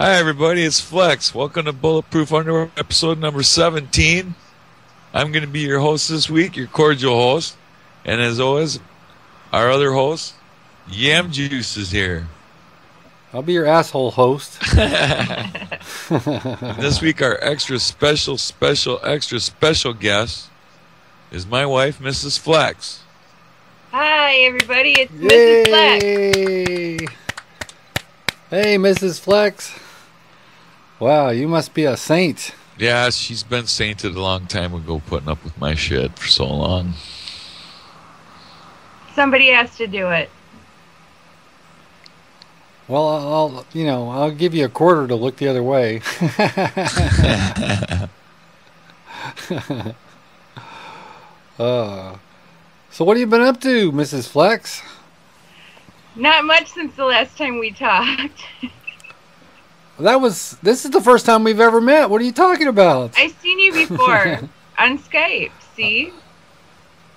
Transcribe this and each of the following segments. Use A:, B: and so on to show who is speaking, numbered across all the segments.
A: Hi, everybody. It's Flex. Welcome to Bulletproof Underwear, episode number 17. I'm going to be your host this week, your cordial host. And as always, our other host, Yam Juice, is here.
B: I'll be your asshole host.
A: This week, our extra special guest is my wife, Mrs. Flex.
C: Hi, everybody. It's Mrs. Flex.
B: Hey, Mrs. Flex. Wow, you must be a saint.
A: Yeah, she's been sainted a long time ago, putting up with my shit for so long.
C: Somebody has to do it.
B: Well, I'll give you a quarter to look the other way. So what have you been up to, Mrs. Flex?
C: Not much since the last time we talked.
B: This is the first time we've ever met. What are you talking about?
C: I've seen you before on Skype, see?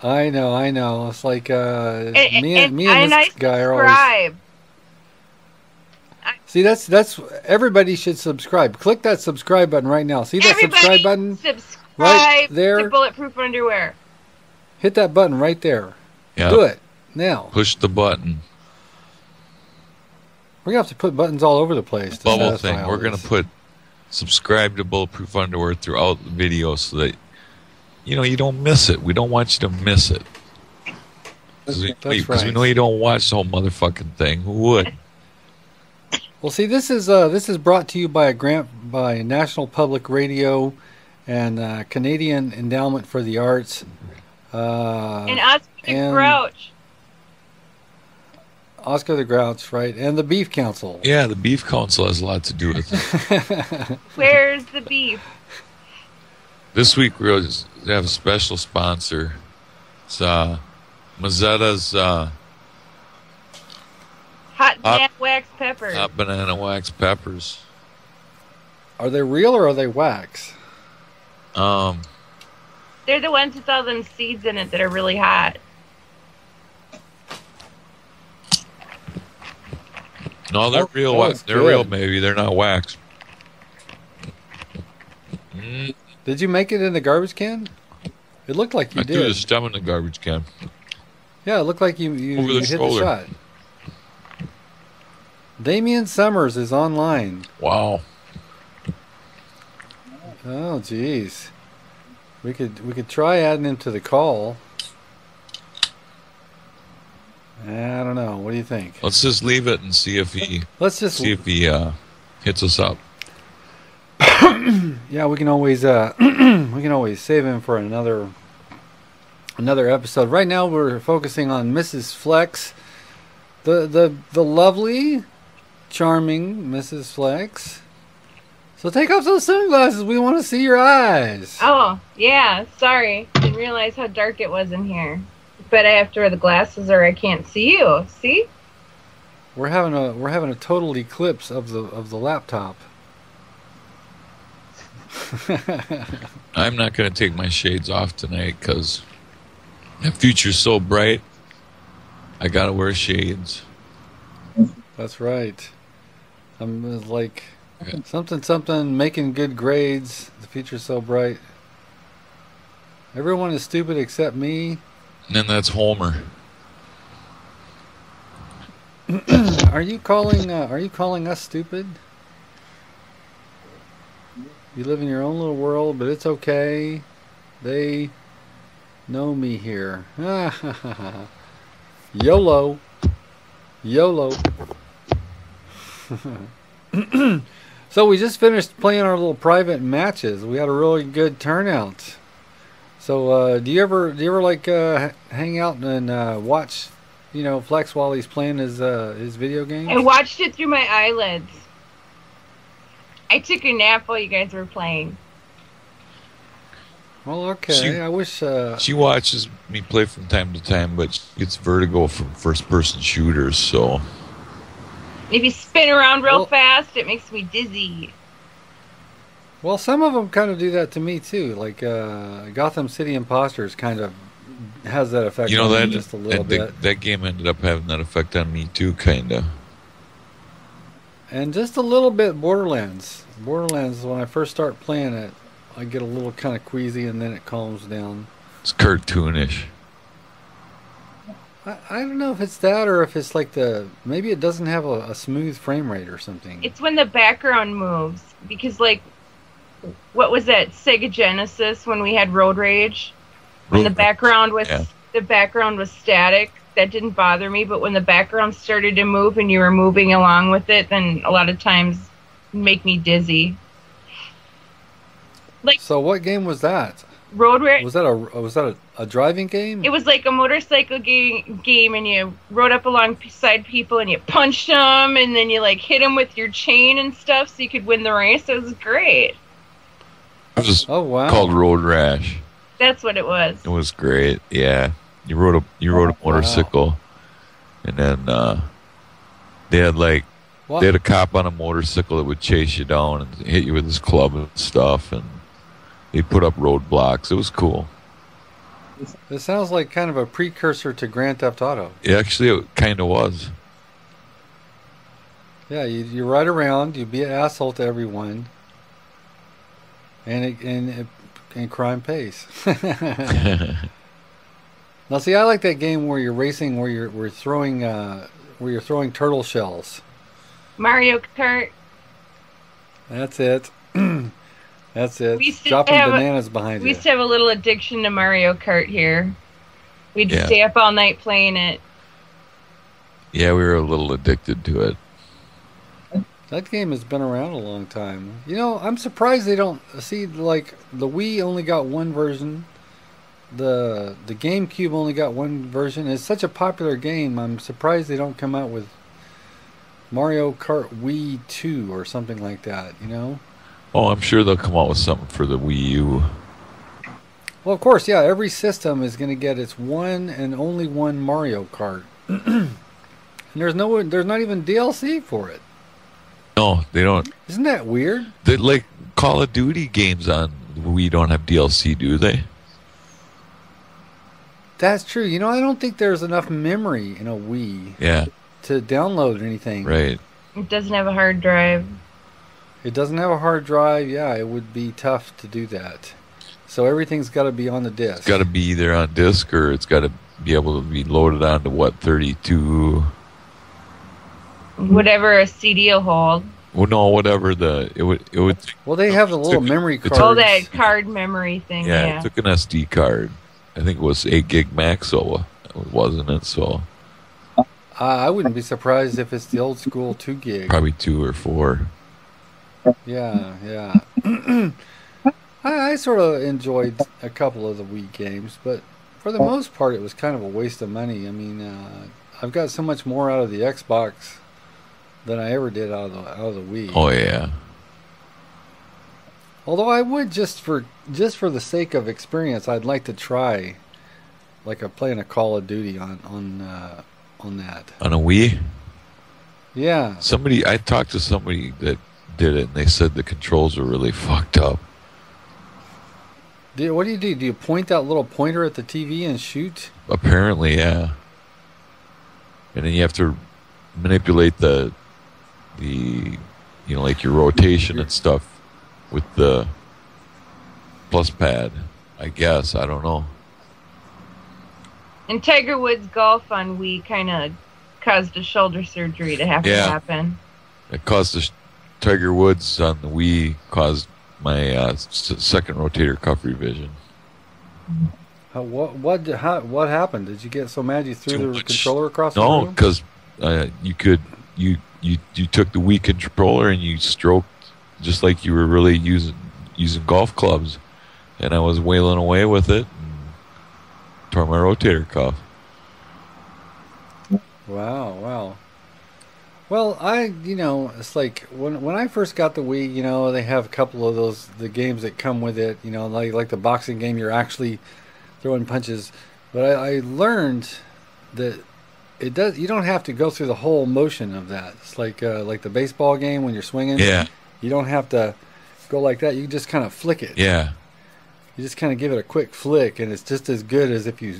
B: I know. It's like me and this guy are always... See, that's everybody should subscribe. Click that subscribe button right now. See that subscribe button?
C: Subscribe
B: right there
C: to Bulletproof Underwear.
B: Hit that button right there.
A: Yep.
B: Do it now.
A: Push the button.
B: We're gonna have to put buttons all over the place.
A: Bubble thing. We're gonna put subscribe to Bulletproof Underwear throughout the video so that you don't miss it. We don't want you to miss it. Because we know you don't watch the whole motherfucking thing. Who would?
B: Well, see, this is brought to you by a grant by National Public Radio and Canadian Endowment for the Arts.
C: And Oscar the Grouch.
B: Oscar the Grouch, right? And the Beef Council.
A: Yeah, the Beef Council has a lot to do with it.
C: Where's the beef?
A: This week we have a special sponsor. It's Mazzetta's
C: Hot banana wax peppers.
A: Hot banana wax peppers.
B: Are they real or are they wax?
C: They're the ones with all them seeds in it that are really hot.
A: No, they're real. They're real, maybe. They're not wax.
B: Did you make it in the garbage can? It looked like you did.
A: I threw the stem in the garbage can.
B: Yeah, it looked like you hit
A: shoulder.
B: the shot. Damian Summers is online.
A: Wow.
B: Oh, jeez. We could try adding him to the call. I don't know. What do you think?
A: Let's just leave it and see if he. Hits us up.
B: Yeah, we can always save him for another episode. Right now, we're focusing on Mrs. Flex, the lovely, charming Mrs. Flex. So take off those sunglasses. We want to see your eyes.
C: Oh, yeah. Sorry. Didn't realize how dark it was in here. But I have to wear the glasses or I can't see you. See?
B: We're having a total eclipse of the laptop.
A: I'm not going to take my shades off tonight because the future's so bright. I got to wear shades.
B: That's right. I'm like something making good grades. The future's so bright. Everyone is stupid except me.
A: And then that's Homer.
B: Are you calling us stupid? You live in your own little world, but it's okay. They know me here. YOLO. So we just finished playing our little private matches. We had a really good turnout. So do you ever like hang out and watch, Flex while he's playing his video games?
C: I watched it through my eyelids. I took a nap while you guys were playing.
B: Well, okay. I wish...
A: She watches me play from time to time, but she gets vertigo from first-person shooters, so...
C: If you spin around real fast, it makes me dizzy.
B: Well, some of them kind of do that to me, too. Like, Gotham City Imposters kind of has that effect on me just a little bit.
A: That game ended up having that effect on me, too, kind of.
B: and just a little bit Borderlands. Borderlands, when I first start playing it, I get a little kind of queasy, and then it calms down.
A: It's cartoonish.
B: I don't know if it's that or if it's like maybe it doesn't have a smooth frame rate or something.
C: It's when the background moves, because like, what was that Sega Genesis when we had Road Rage? When the background was static, that didn't bother me, but when the background started to move and you were moving along with it, then a lot of times it'd make me dizzy. Like,
B: so what game was that?
C: Road Rage.
B: Was that a driving game?
C: It was like a motorcycle game, and you rode up alongside people, and you punched them, and then you like hit them with your chain and stuff, so you could win the race. It was great.
A: It was
B: wow.
A: called Road Rash.
C: That's what it was.
A: It was great. Yeah, you rode a motorcycle, wow. And then they had a cop on a motorcycle that would chase you down and hit you with his club and stuff, and they put up roadblocks. It was cool.
B: It sounds like kind of a precursor to Grand Theft Auto.
A: It kind of was.
B: Yeah, you ride around, you be an asshole to everyone, and crime pays. Now, see, I like that game where you're racing, where you're throwing turtle shells.
C: Mario Kart.
B: That's it. That's it. Dropping bananas behind you.
C: We used to have a little addiction to Mario Kart here. We'd stay up all night playing it.
A: Yeah, we were a little addicted to it.
B: That game has been around a long time. You know, I'm surprised they don't see, like, the Wii only got one version. The GameCube only got one version. It's such a popular game. I'm surprised they don't come out with Mario Kart Wii 2 or something like that, you know?
A: Oh, I'm sure they'll come out with something for the Wii U.
B: Well, of course, yeah. Every system is going to get its one and only one Mario Kart. And there's not even DLC for it.
A: No, they don't.
B: Isn't that weird?
A: Like Call of Duty games on Wii don't have DLC, do they?
B: That's true. You know, I don't think there's enough memory in a Wii to download anything.
A: Right.
C: It doesn't have a hard drive.
B: It doesn't have a hard drive. Yeah, it would be tough to do that. So everything's got to be on the disc.
A: It's got to be either on disc or it's got to be able to be loaded onto 32.
C: Whatever a CD will hold.
A: Well, no, whatever it would.
B: Well, they have the little memory cards.
C: Oh, that card memory thing. Yeah,
A: it took an SD card. I think it was 8 gig max, so wasn't it? So
B: I wouldn't be surprised if it's the old school 2 gig.
A: Probably 2 or 4.
B: Yeah. I sort of enjoyed a couple of the Wii games, but for the most part, it was kind of a waste of money. I mean, I've got so much more out of the Xbox than I ever did out of the Wii.
A: Oh yeah.
B: Although I would just for the sake of experience, I'd like to try, like playing a Call of Duty on that.
A: On a Wii?
B: Yeah.
A: I talked to somebody that did it, and they said the controls were really fucked up.
B: What do you do? Do you point that little pointer at the TV and shoot?
A: Apparently, yeah. And then you have to manipulate the like your rotation and stuff with the plus pad, I guess. I don't know.
C: And Tiger Woods golf on Wii kind of caused a shoulder surgery to have to happen.
A: It caused Tiger Woods on the Wii caused my second rotator cuff revision.
B: What happened? Did you get so mad you threw the controller across the room?
A: No, because you took the Wii controller and you stroked just like you were really using golf clubs, and I was wailing away with it and tore my rotator cuff.
B: Wow. Well, it's like when I first got the Wii, they have a couple of the games that come with it, like the boxing game, you're actually throwing punches. But I learned that you don't have to go through the whole motion of that. It's like the baseball game when you're swinging.
A: Yeah.
B: You don't have to go like that. You just kind of flick it.
A: Yeah.
B: You just kind of give it a quick flick, and it's just as good as if you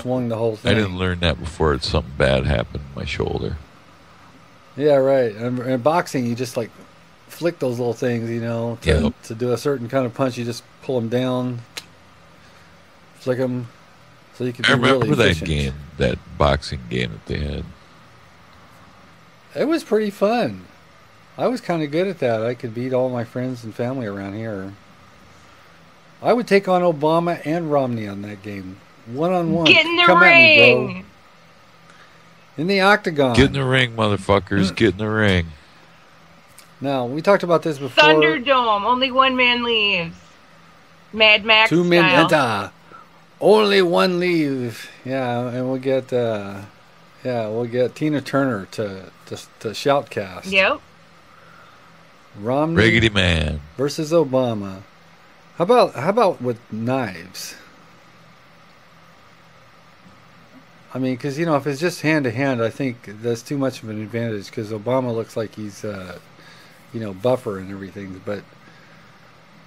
A: swung
B: the whole thing.
A: I didn't learn that before something bad happened to my shoulder.
B: Yeah, right. And in boxing, you just like flick those little things, you know, to do a certain kind of punch. You just pull them down, flick them, so you can be really efficient.
A: I remember that game, that boxing game that they had.
B: It was pretty fun. I was kind of good at that. I could beat all my friends and family around here. I would take on Obama and Romney on that game. One-on-one.
C: Get in the
B: Come
C: ring!
B: At me, bro. In the octagon.
A: Get in the ring, motherfuckers. Get in the ring.
B: Now, we talked about this before.
C: Thunderdome. Only one man leaves. Mad Max
B: Two men
C: style.
B: enter. Only one leave. Yeah, and we'll get Tina Turner to shoutcast.
C: Yep.
B: Romney
A: Raggedy Man
B: versus Obama. How about with knives? I mean, because, you know, if it's just hand to hand, I think that's too much of an advantage because Obama looks like he's, you know, buffer and everything. But,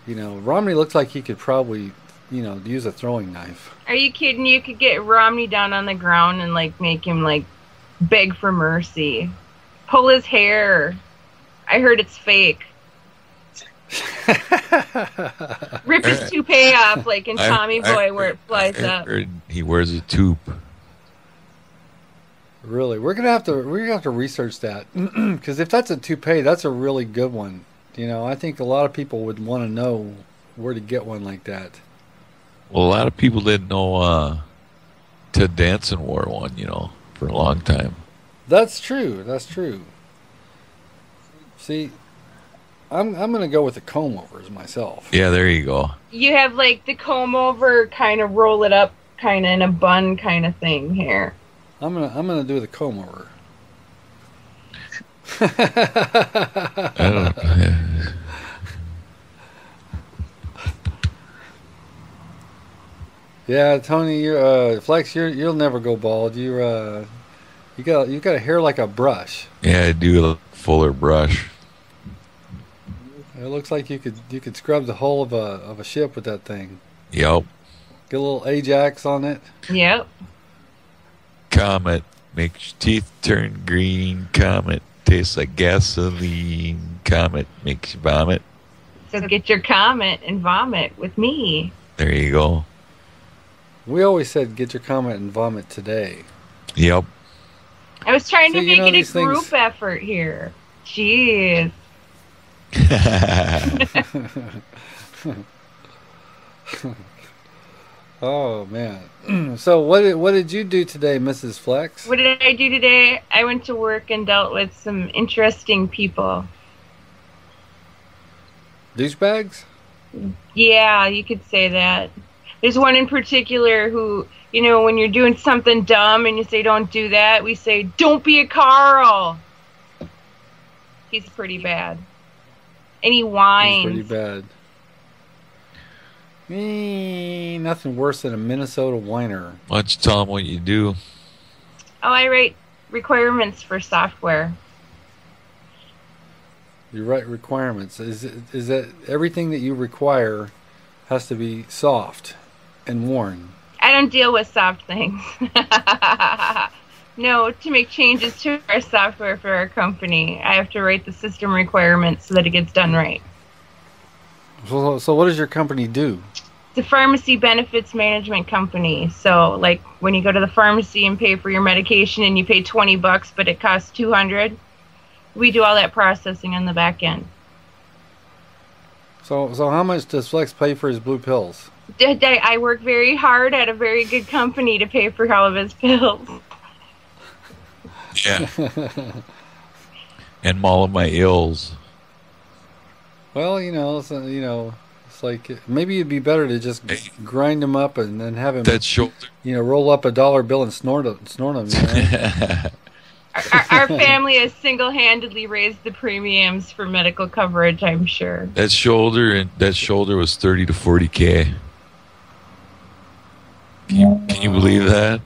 B: you know, Romney looks like he could probably, you know, use a throwing knife.
C: Are you kidding? You could get Romney down on the ground and, like, make him, like, beg for mercy. Pull his hair. I heard it's fake. Rip his toupee off, like in Tommy Boy, where it flies up.
A: He wears a tube.
B: Really, we're gonna have to research that because if that's a toupee, that's a really good one. You know, I think a lot of people would want to know where to get one like that.
A: Well, a lot of people didn't know Ted Danson wore one, you know, for a long time.
B: That's true. That's true. See, I'm gonna go with the comb overs myself.
A: Yeah, there you go.
C: You have like the comb over, kind of roll it up, kind of in a bun, kind of thing here.
B: I'm gonna do the comb over.
A: I don't.
B: Yeah, Tony, you're Flex. You'll never go bald. You got a hair like a brush.
A: Yeah, I do a fuller brush.
B: It looks like you could scrub the hull of a ship with that thing.
A: Yep.
B: Get a little Ajax on it.
C: Yep.
A: Comet makes your teeth turn green. Comet tastes like gasoline. Comet makes you vomit.
C: So get your Comet and vomit with me.
A: There you go.
B: We always said get your Comet and vomit today.
A: Yep.
C: I was trying to make it a group
B: things...
C: effort here. Jeez.
B: Oh man. So what did you do today, Mrs. Flex?
C: What did I do today? I went to work and dealt with some interesting people.
B: Douchebags?
C: Yeah, you could say that. There's one in particular who, you know, when you're doing something dumb and you say don't do that, we say don't be a Carl. He's pretty bad. And he whines.
B: He's pretty bad. Nothing worse than a Minnesota whiner.
A: Why don't you tell them what you do?
C: Oh, I write requirements for software.
B: You write requirements. Is that everything that you require has to be soft and worn?
C: I don't deal with soft things. No, to make changes to our software for our company, I have to write the system requirements so that it gets done right.
B: So what does your company do?
C: It's a pharmacy benefits management company. So, like, when you go to the pharmacy and pay for your medication and you pay $20, but it costs $200, we do all that processing on the back end.
B: So how much does Flex pay for his blue pills?
C: I work very hard at a very good company to pay for all of his pills.
A: Yeah. And all of my ills.
B: Well, it's like maybe it'd be better to just grind them up and then have him.
A: That shoulder.
B: Roll up a dollar bill and snort them.
C: Our family has single-handedly raised the premiums for medical coverage, I'm sure.
A: That shoulder was 30 to 40K. Can you believe that?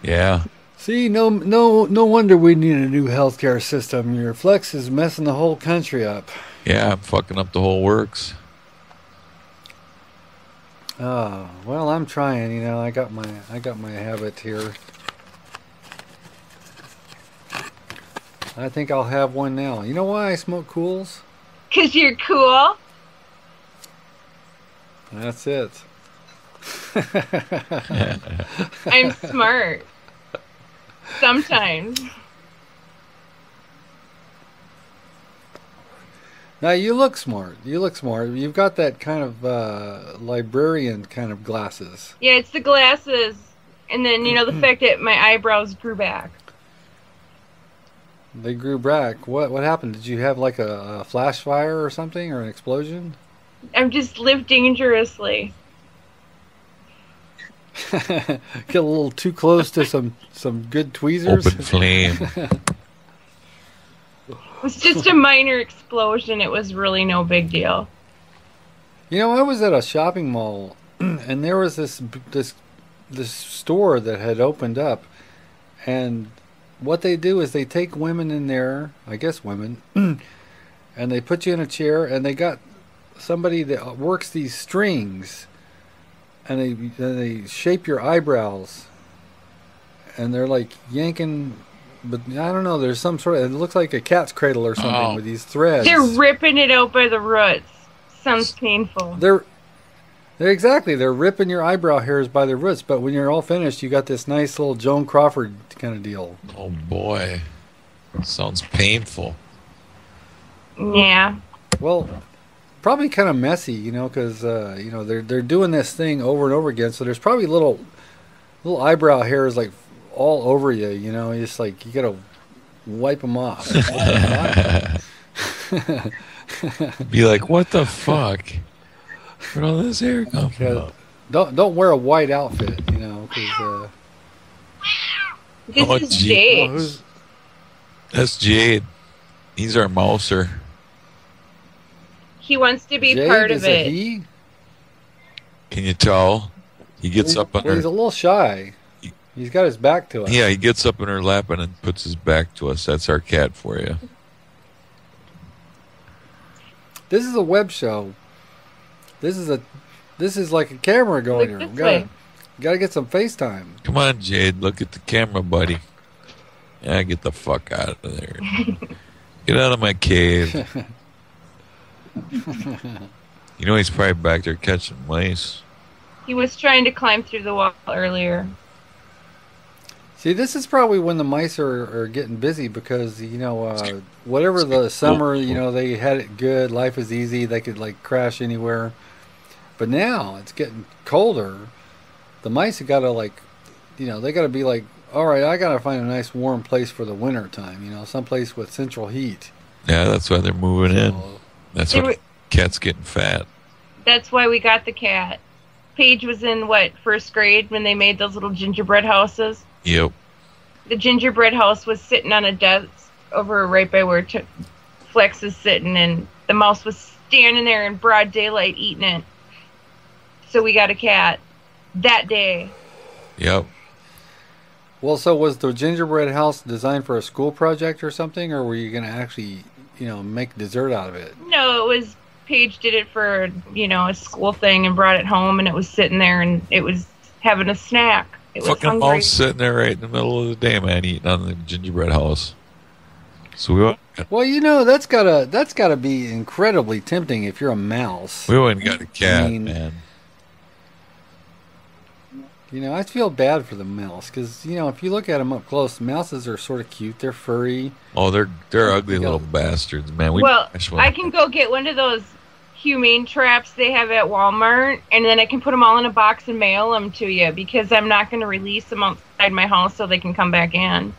A: Yeah.
B: See, no wonder we need a new healthcare system. Your Flex is messing the whole country up.
A: Yeah, I'm fucking up the whole works.
B: Oh, well, I'm trying. I got my habit here. I think I'll have one now. You know why I smoke Cools?
C: 'Cause you're cool.
B: That's it.
C: I'm smart. Sometimes.
B: Now you look smart. You look smart. You've got that kind of librarian kind of glasses.
C: Yeah, it's the glasses. And then, you know, the fact that my eyebrows grew back.
B: They grew back. What happened? Did you have like a flash fire or something, or an explosion?
C: I've just lived dangerously.
B: Get a little too close to some good tweezers.
A: Open flame.
C: It was just a minor explosion. It was really no big deal.
B: You know, I was at a shopping mall, and there was this store that had opened up, and what they do is they take women in there, I guess women, and they put you in a chair, and they got somebody that works these strings, and they shape your eyebrows, and they're like yanking, but I don't know, there's some sort of, it looks like a cat's cradle or something with these threads.
C: They're ripping it out by the roots. Sounds painful.
B: They're ripping your eyebrow hairs by the roots, but when you're all finished, you got this nice little Joan Crawford kind of deal.
A: Oh boy, sounds painful.
C: Yeah.
B: Well, probably kind of messy, you know, because you know they're doing this thing over and over again. So there's probably little eyebrow hairs like all over you. You know, it's like you gotta wipe them off.
A: Be like, what the fuck? Where'd all this hair come from?
B: Don't wear a white outfit, you know, because.
C: This is Jade.
A: That's Jade. He's our mouser.
C: He wants to be
B: Jade,
C: part
B: is
C: of it.
B: He?
A: Can you tell? He gets up on her.
B: He's a little shy. He's got his back to us.
A: Yeah, he gets up in her lap and then puts his back to us. That's our cat for you.
B: This is a web show. This is like a camera going here. Gotta get some FaceTime.
A: Come on, Jade. Look at the camera, buddy. Yeah, get the fuck out of there. Get out of my cave. You know he's probably back there catching mice.
C: He was trying to climb through the wall earlier.
B: See, this is probably when the mice are getting busy because, you know, whatever the summer, you know, they had it good. Life is easy. They could, like, crash anywhere. But now it's getting colder. The mice have got to, like, you know, they got to be like, all right, I got to find a nice warm place for the winter time, you know, someplace with central heat.
A: Yeah, that's why they're moving in. That's why the cat's getting fat.
C: That's why we got the cat. Paige was in, first grade when they made those little gingerbread houses?
A: Yep.
C: The gingerbread house was sitting on a desk over right by where Flex is sitting, and the mouse was standing there in broad daylight eating it. So we got a cat that day.
A: Yep.
B: Well, so was the gingerbread house designed for a school project or something, or were you going to actually, you know, make dessert out of it?
C: No, it was Paige did it for, you know, a school thing and brought it home, and it was sitting there, and it was having a snack. It was
A: fucking
C: hungry.
A: mouse sitting there right in the middle of the day, man, eating on the gingerbread house. So we went.
B: Well, you know, that's gotta be incredibly tempting if you're a mouse.
A: We went and got a cat,
B: I mean,
A: man.
B: You know, I feel bad for the mouse because, you know, if you look at them up close, mouses are sort of cute. They're furry.
A: Oh, they're ugly little bastards, man.
C: Well, I can go get one of those humane traps they have at Walmart, and then I can put them all in a box and mail them to you because I'm not going to release them outside my house so they can come back in.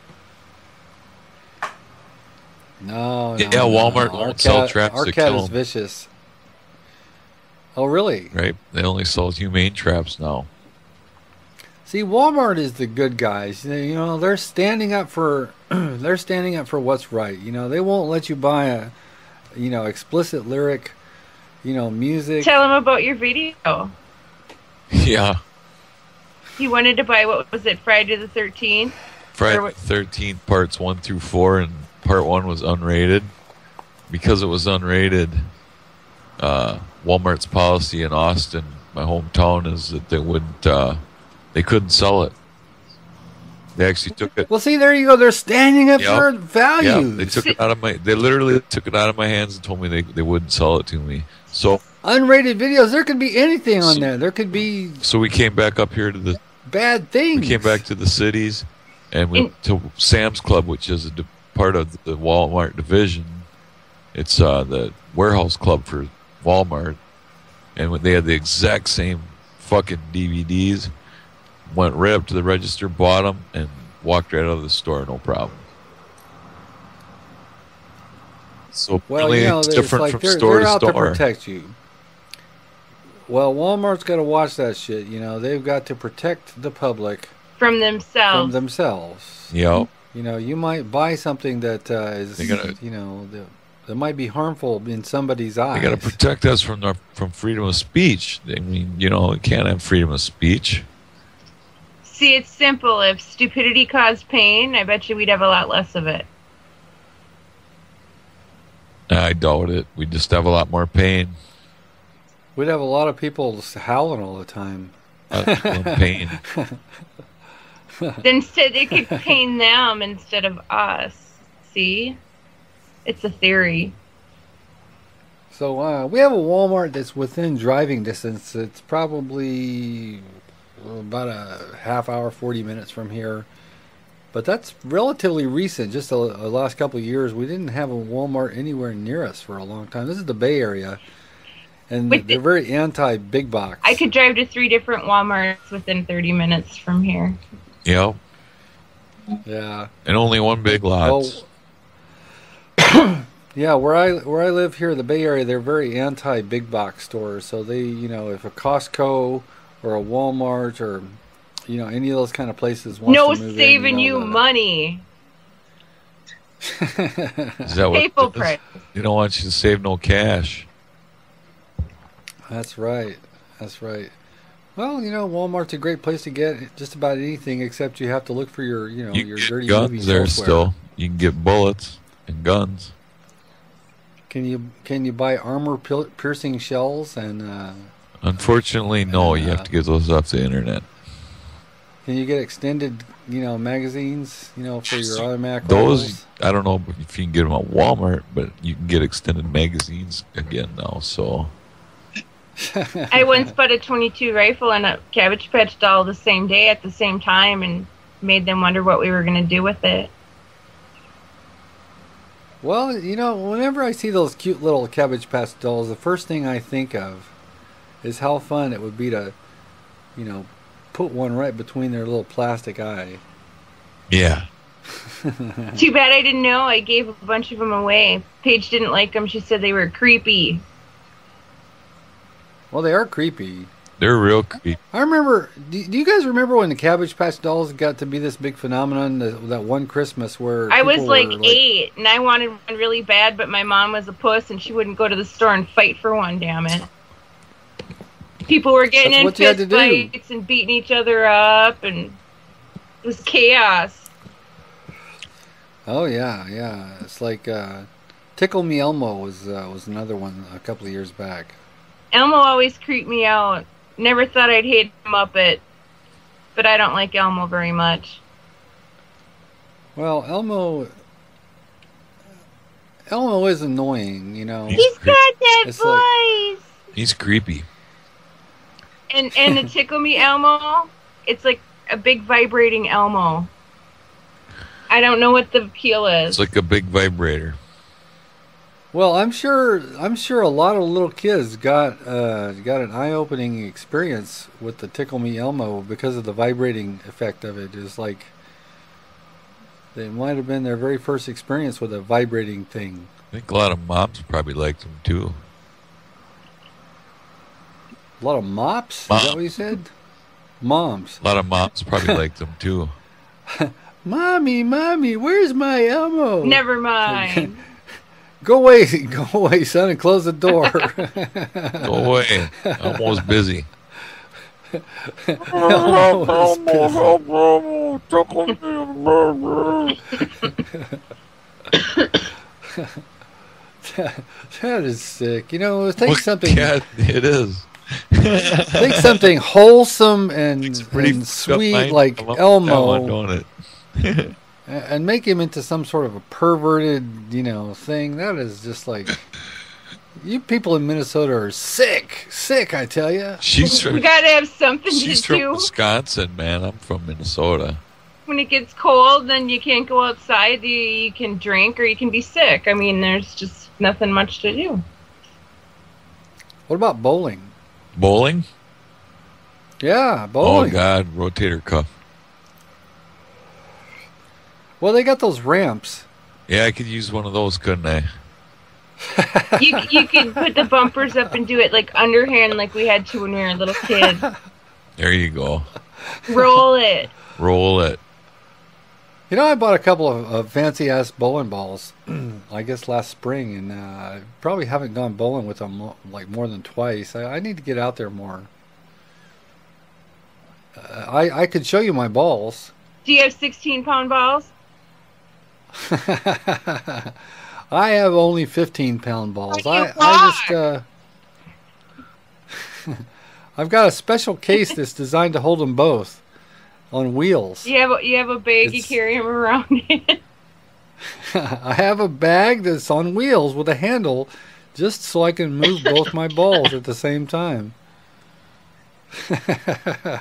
B: No.
A: Yeah, Walmart won't sell traps.
B: Our cat is vicious. Oh, really?
A: Right. They only sell humane traps now.
B: See, Walmart is the good guys. You know, they're standing up for what's right. You know, they won't let you buy a, you know, explicit lyric, you know, music.
C: Tell them about your video.
A: Yeah.
C: He wanted to buy, what was it, Friday the 13th?
A: Friday the 13th, parts 1 through 4, and part 1 was unrated. Because it was unrated, Walmart's policy in Austin, my hometown, is that they couldn't sell it. They actually took it.
B: Well, see, there you go. They're standing up
A: Yep.
B: for values.
A: Yeah, they took it out of my. They literally took it out of my hands and told me they wouldn't sell it to me. So
B: unrated videos. There could be anything on there. There could be.
A: So we came back up here to the
B: bad things.
A: We came back to the cities, and we went to Sam's Club, which is part of the Walmart division. It's the warehouse club for Walmart, and when they had the exact same fucking DVDs. Went right up to the register, bought them, and walked right out of the store, no problem. So
B: well,
A: it's different
B: like
A: from
B: they're
A: store to
B: out
A: store.
B: to protect you. Well, Walmart's got to watch that shit. They've got to protect the public
C: from themselves.
A: Yep.
B: You might buy something that is, that might be harmful in somebody's eyes.
A: They got to protect us from freedom of speech. I mean, you can't have freedom of speech.
C: See, it's simple. If stupidity caused pain, I bet you we'd have a lot less of it.
A: I doubt it. We'd just have a lot more pain.
B: We'd have a lot of people howling all the time.
A: Pain.
C: Instead, it could pain them instead of us. See? It's a theory.
B: So we have a Walmart that's within driving distance. It's probably about a half hour, 40 minutes from here. But that's relatively recent, just the last couple of years. We didn't have a Walmart anywhere near us for a long time. This is the Bay Area, and they're very anti-big box.
C: I could drive to 3 different Walmarts within 30 minutes from here.
A: Yep.
B: Yeah.
A: And only one big lot.
B: Well, yeah, where I live here in the Bay Area, they're very anti-big box stores. So they, if a Costco or a Walmart or any of those kind of places wants to move
C: saving
B: in,
C: you money.
A: Is that what
C: People price.
A: They don't want you to save no cash.
B: That's right. That's right. Well, Walmart's a great place to get just about anything, except you have to look for your, your dirty
A: guns
B: movies
A: there
B: elsewhere.
A: still. You can get bullets and guns.
B: Can you buy armor-piercing shells and?
A: Unfortunately, no. You have to get those off the internet.
B: Can you get extended, magazines, for your automatic
A: those
B: rifles?
A: I don't know if you can get them at Walmart, but you can get extended magazines again now. So.
C: I once bought a .22 rifle and a Cabbage Patch doll the same day at the same time, and made them wonder what we were going to do with it.
B: Well, whenever I see those cute little Cabbage Patch dolls, the first thing I think of is how fun it would be to, put one right between their little plastic eye.
A: Yeah.
C: Too bad I didn't know. I gave a bunch of them away. Paige didn't like them. She said they were creepy.
B: Well, they are creepy.
A: They're real creepy.
B: I remember. Do you guys remember when the Cabbage Patch dolls got to be this big phenomenon? That one Christmas where
C: I was like 8, and I wanted one really bad, but my mom was a puss, and she wouldn't go to the store and fight for one. Damn it! People were getting in fist fights and beating each other up, and it was chaos.
B: Oh yeah. It's like Tickle Me Elmo was another one a couple of years back.
C: Elmo always creeped me out. Never thought I'd hate a Muppet, but I don't like Elmo very much.
B: Well, Elmo is annoying,
C: He's got that voice.
A: He's creepy.
C: And the Tickle Me Elmo, it's like a big vibrating Elmo. I don't know what the appeal is.
A: It's like a big vibrator.
B: Well, I'm sure a lot of little kids got an eye-opening experience with the Tickle Me Elmo because of the vibrating effect of it. It's like they might have been their very first experience with a vibrating thing.
A: I think a lot of moms probably liked them too.
B: A lot of mops? Is that what you said? Moms.
A: A lot of moms probably liked them too.
B: Mommy, where's my Elmo?
C: Never mind.
B: Go away, son, and close the door.
A: Go away. Elmo's busy.
B: That is sick. Take something.
A: Yeah, it is.
B: Take something wholesome and sweet like Elmo.
A: Don't it?
B: and make him into some sort of a perverted, thing. That is just like, you people in Minnesota are sick, I tell you.
C: We gotta have something to do.
A: She's from Wisconsin, man. I'm from Minnesota.
C: When it gets cold, then you can't go outside. You can drink or you can be sick. I mean, there's just nothing much to do.
B: What about bowling?
A: Bowling?
B: Yeah, bowling.
A: Oh, God. Rotator cuff.
B: Well, they got those ramps.
A: Yeah, I could use one of those, couldn't I?
C: You could put the bumpers up and do it like underhand like we had to when we were little kids.
A: There you go.
C: Roll it.
A: Roll it.
B: I bought a couple of fancy-ass bowling balls, I guess last spring, and I probably haven't gone bowling with them like more than twice. I need to get out there more. I could show you my balls.
C: Do you have 16-pound balls?
B: I have only 15-pound balls. I've got a special case that's designed to hold them both. On wheels.
C: You have a bag you carry them around in.
B: I have a bag that's on wheels with a handle just so I can move both my balls at the same time.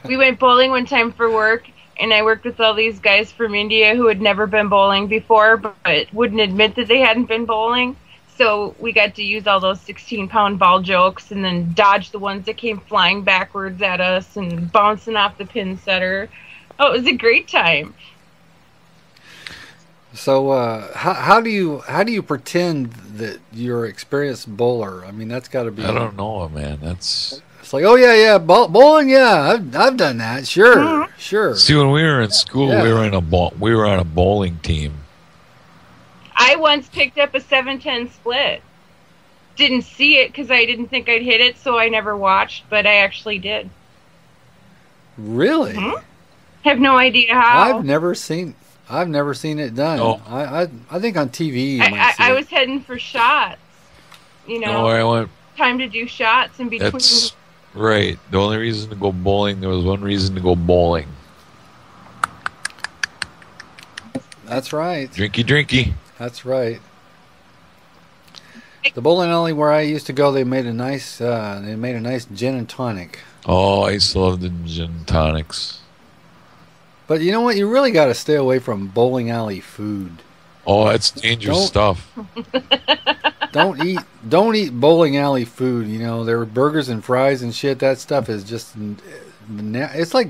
C: We went bowling one time for work, and I worked with all these guys from India who had never been bowling before but wouldn't admit that they hadn't been bowling. So we got to use all those 16-pound ball jokes and then dodge the ones that came flying backwards at us and bouncing off the pin setter. Oh, it was a great time.
B: So, how do you pretend that you're an experienced bowler? I mean, that's got to be.
A: I don't know, man. It's
B: like, oh yeah, bowling. Yeah, I've done that. Sure, sure.
A: See, when we were in school, we were on a bowling team.
C: I once picked up a 7-10 split. Didn't see it because I didn't think I'd hit it, so I never watched. But I actually did.
B: Really?
C: Mm-hmm. Have no idea how.
B: I've never seen it done.
A: Oh.
B: I think on TV.
C: I was heading for shots.
A: I went.
C: Time to do shots in between.
A: That's right. The only reason to go bowling. There was one reason to go bowling.
B: That's right.
A: Drinky.
B: That's right. The bowling alley where I used to go, they made a nice gin and tonic.
A: Oh, I used to love the gin and tonics.
B: But you know what? You really got to stay away from bowling alley food.
A: Oh, that's dangerous stuff.
B: Don't eat bowling alley food. There are burgers and fries and shit. That stuff is just. It's like,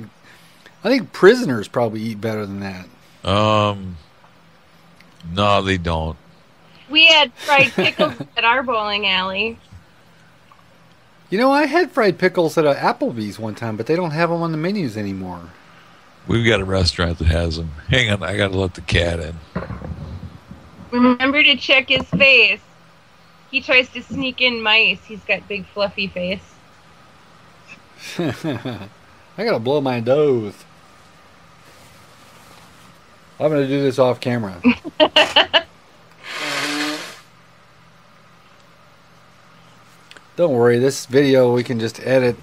B: I think prisoners probably eat better than that.
A: No, they don't.
C: We had fried pickles at our bowling alley.
B: I had fried pickles at Applebee's one time, but they don't have them on the menus anymore.
A: We've got a restaurant that has them. Hang on, I got to let the cat in.
C: Remember to check his face. He tries to sneak in mice. He's got big fluffy face.
B: I got to blow my nose. I'm going to do this off camera. Don't worry, this video we can just edit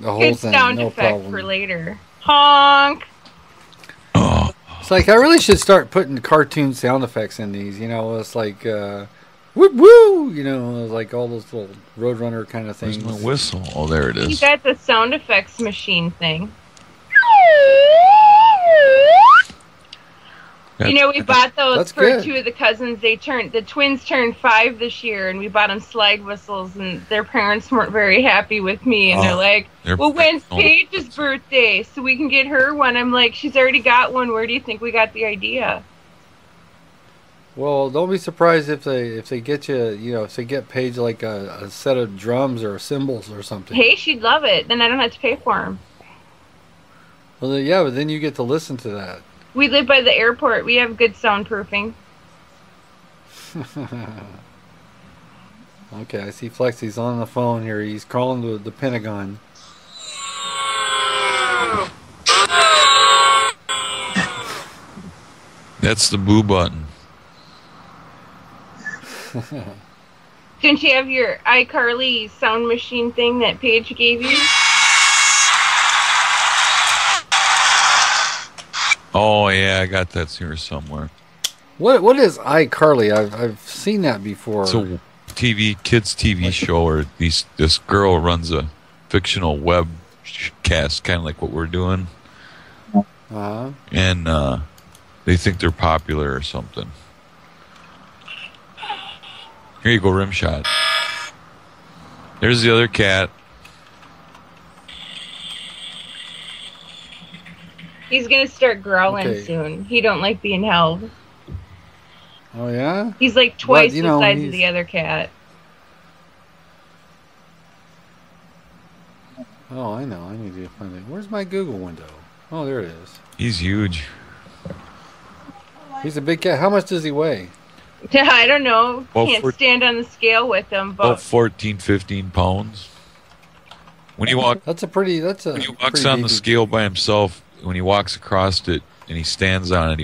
B: the whole thing.
C: Sound
B: no
C: effect
B: problem.
C: for later. Honk.
A: Oh.
B: It's like I really should start putting cartoon sound effects in these. It's like whoop woo. Like all those little Roadrunner kind of things.
A: There's my whistle. Oh, there it is.
C: You got the sound effects machine thing. We bought those for
B: good.
C: Two of the cousins. The twins turned 5 this year, and we bought them slide whistles, and their parents weren't very happy with me, and they're like, well, when's Paige's birthday? So we can get her one. I'm like, she's already got one. Where do you think we got the idea?
B: Well, don't be surprised if they get you, if they get Paige like a set of drums or cymbals or something.
C: Hey, she'd love it. Then I don't have to pay for them.
B: Well, yeah, but then you get to listen to that.
C: We live by the airport. We have good soundproofing.
B: Okay, I see Flexy's on the phone here. He's calling the Pentagon.
A: That's the boo button.
C: Didn't you have your iCarly sound machine thing that Paige gave you?
A: Oh yeah, I got that here somewhere.
B: What is iCarly? I've seen that before.
A: It's a kids TV show where this girl runs a fictional web cast, kind of like what we're doing, and they think they're popular or something. Here you go, rim shot. There's the other cat.
C: He's gonna start growling soon. He don't like being held.
B: Oh yeah?
C: He's like twice the size of the other cat.
B: Oh, I know. I need to find it. Where's my Google window? Oh, there it is.
A: He's huge.
B: He's a big cat. How much does he weigh?
C: I don't know. Can't stand on the scale with him, but
A: about 14, 15 pounds. When he walks,
B: when he
A: walks on the scale by himself, when he walks across it and he stands on it,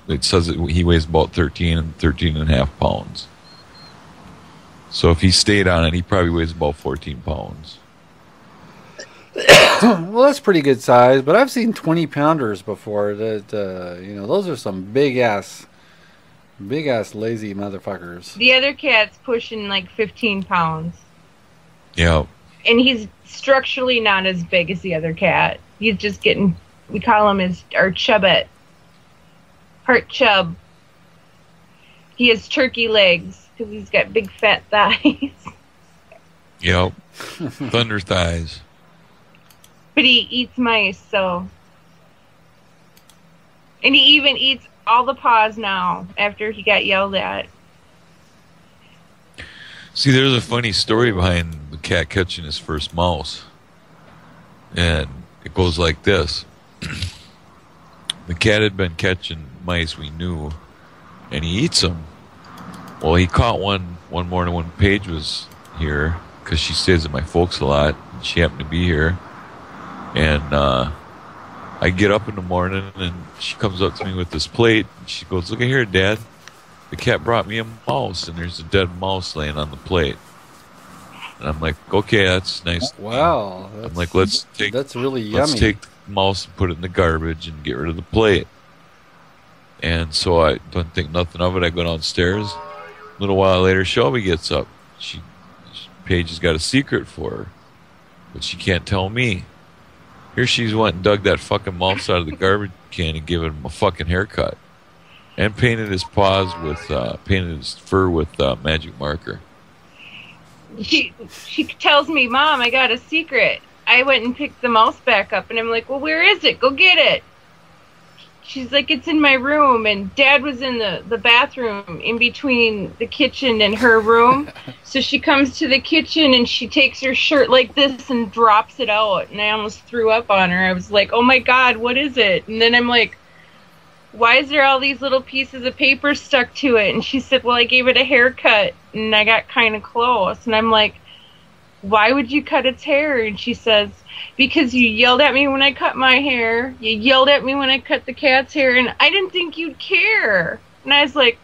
A: it says that he weighs about 13 and a half pounds. So if he stayed on it, he probably weighs about 14 pounds.
B: Well, that's pretty good size, but I've seen 20-pounders before. That those are some big ass lazy motherfuckers.
C: The other cat's pushing like 15 pounds.
A: Yeah.
C: And he's structurally not as big as the other cat. He's just getting, we call him our chubbet. Part chub. He has turkey legs because he's got big fat thighs.
A: Yep. Thunder thighs.
C: But he eats mice, so. And he even eats all the paws now after he got yelled at.
A: See, there's a funny story behind the cat catching his first mouse. And it goes like this. The cat had been catching mice, we knew, and he eats them. Well, he caught one morning when Paige was here, because she stays at my folks a lot, and she happened to be here. And I get up in the morning, and she comes up to me with this plate, and she goes, "Look at here, Dad. The cat brought me a mouse," and there's a dead mouse laying on the plate. And I'm like, "Okay, that's nice."
B: Wow.
A: I'm like, that's
B: really yummy.
A: Let's take the mouse and put it in the garbage and get rid of the plate. And so I don't think nothing of it. I go downstairs. A little while later, Shelby gets up. Paige has got a secret for her, but she can't tell me. Here she's went and dug that fucking mouse out of the garbage can and given him a fucking haircut. And painted his fur with magic marker.
C: She tells me, "Mom, I got a secret." I went and picked the mouse back up, and I'm like, "Well, where is it? Go get it." She's like, "It's in my room," and Dad was in the bathroom in between the kitchen and her room. So she comes to the kitchen, and she takes her shirt like this and drops it out, and I almost threw up on her. I was like, "Oh my God, what is it?" And then I'm like, "Why is there all these little pieces of paper stuck to it?" And she said, "Well, I gave it a haircut, and I got kind of close." And I'm like, "Why would you cut its hair?" And she says, "Because you yelled at me when I cut my hair. You yelled at me when I cut the cat's hair, and I didn't think you'd care." And I was like,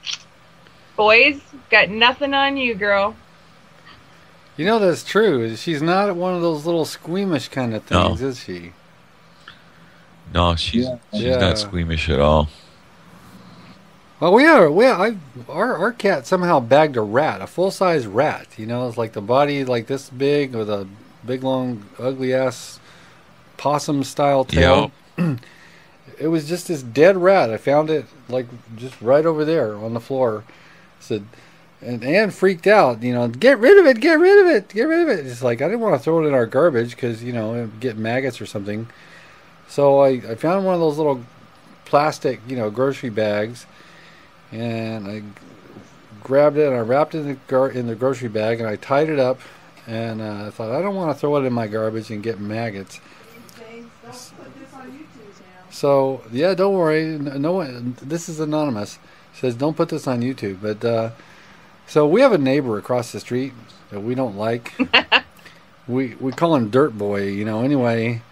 C: "Boys, got nothing on you, girl."
B: You know, that's true. She's not one of those little squeamish kind of things, is she?
A: No, she's not squeamish at all.
B: Well, our cat somehow bagged a rat, a full-size rat. You know, it's like the body like this big with a big, long, ugly-ass possum-style tail. Yep. It was just this dead rat. I found it like just right over there on the floor. Said, and Anne freaked out. You know, "Get rid of it! Get rid of it! Get rid of it!" It's like I didn't want to throw it in our garbage because it'd get maggots or something. So I found one of those little plastic grocery bags, and I grabbed it and I wrapped it in the grocery bag and I tied it up. And I thought, I don't want to throw it in my garbage and get maggots. So, yeah, don't worry. No one, this is anonymous. Says, don't put this on YouTube. But, so we have a neighbor across the street that we don't like. we call him Dirt Boy, Anyway,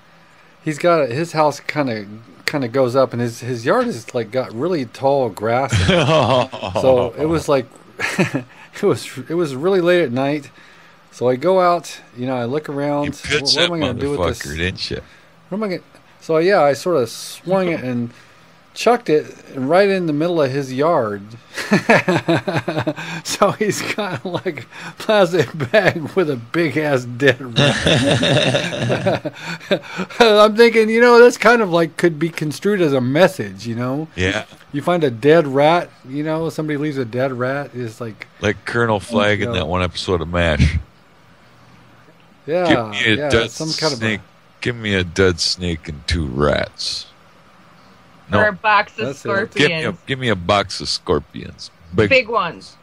B: he's got, his house kind of goes up, and his yard is like got really tall grass in it. So it was like, it was really late at night. So I go out, I look around.
A: What am I going to do with this? Didn't you?
B: What am I going? So yeah, I sort of swung it and chucked it right in the middle of his yard. So he's got like a plastic bag with a big ass dead rat. I'm thinking, that's kind of like could be construed as a message,
A: Yeah.
B: You find a dead rat, somebody leaves a dead rat, is like
A: Colonel Flagg in that one episode of MASH.
B: Yeah,
A: Give me a dead
B: some kind
A: snake.
B: of
A: Give me a dead snake and 2 rats.
C: Or a box of
B: That's it.
C: scorpions.
A: Give me a box of scorpions.
C: Big ones.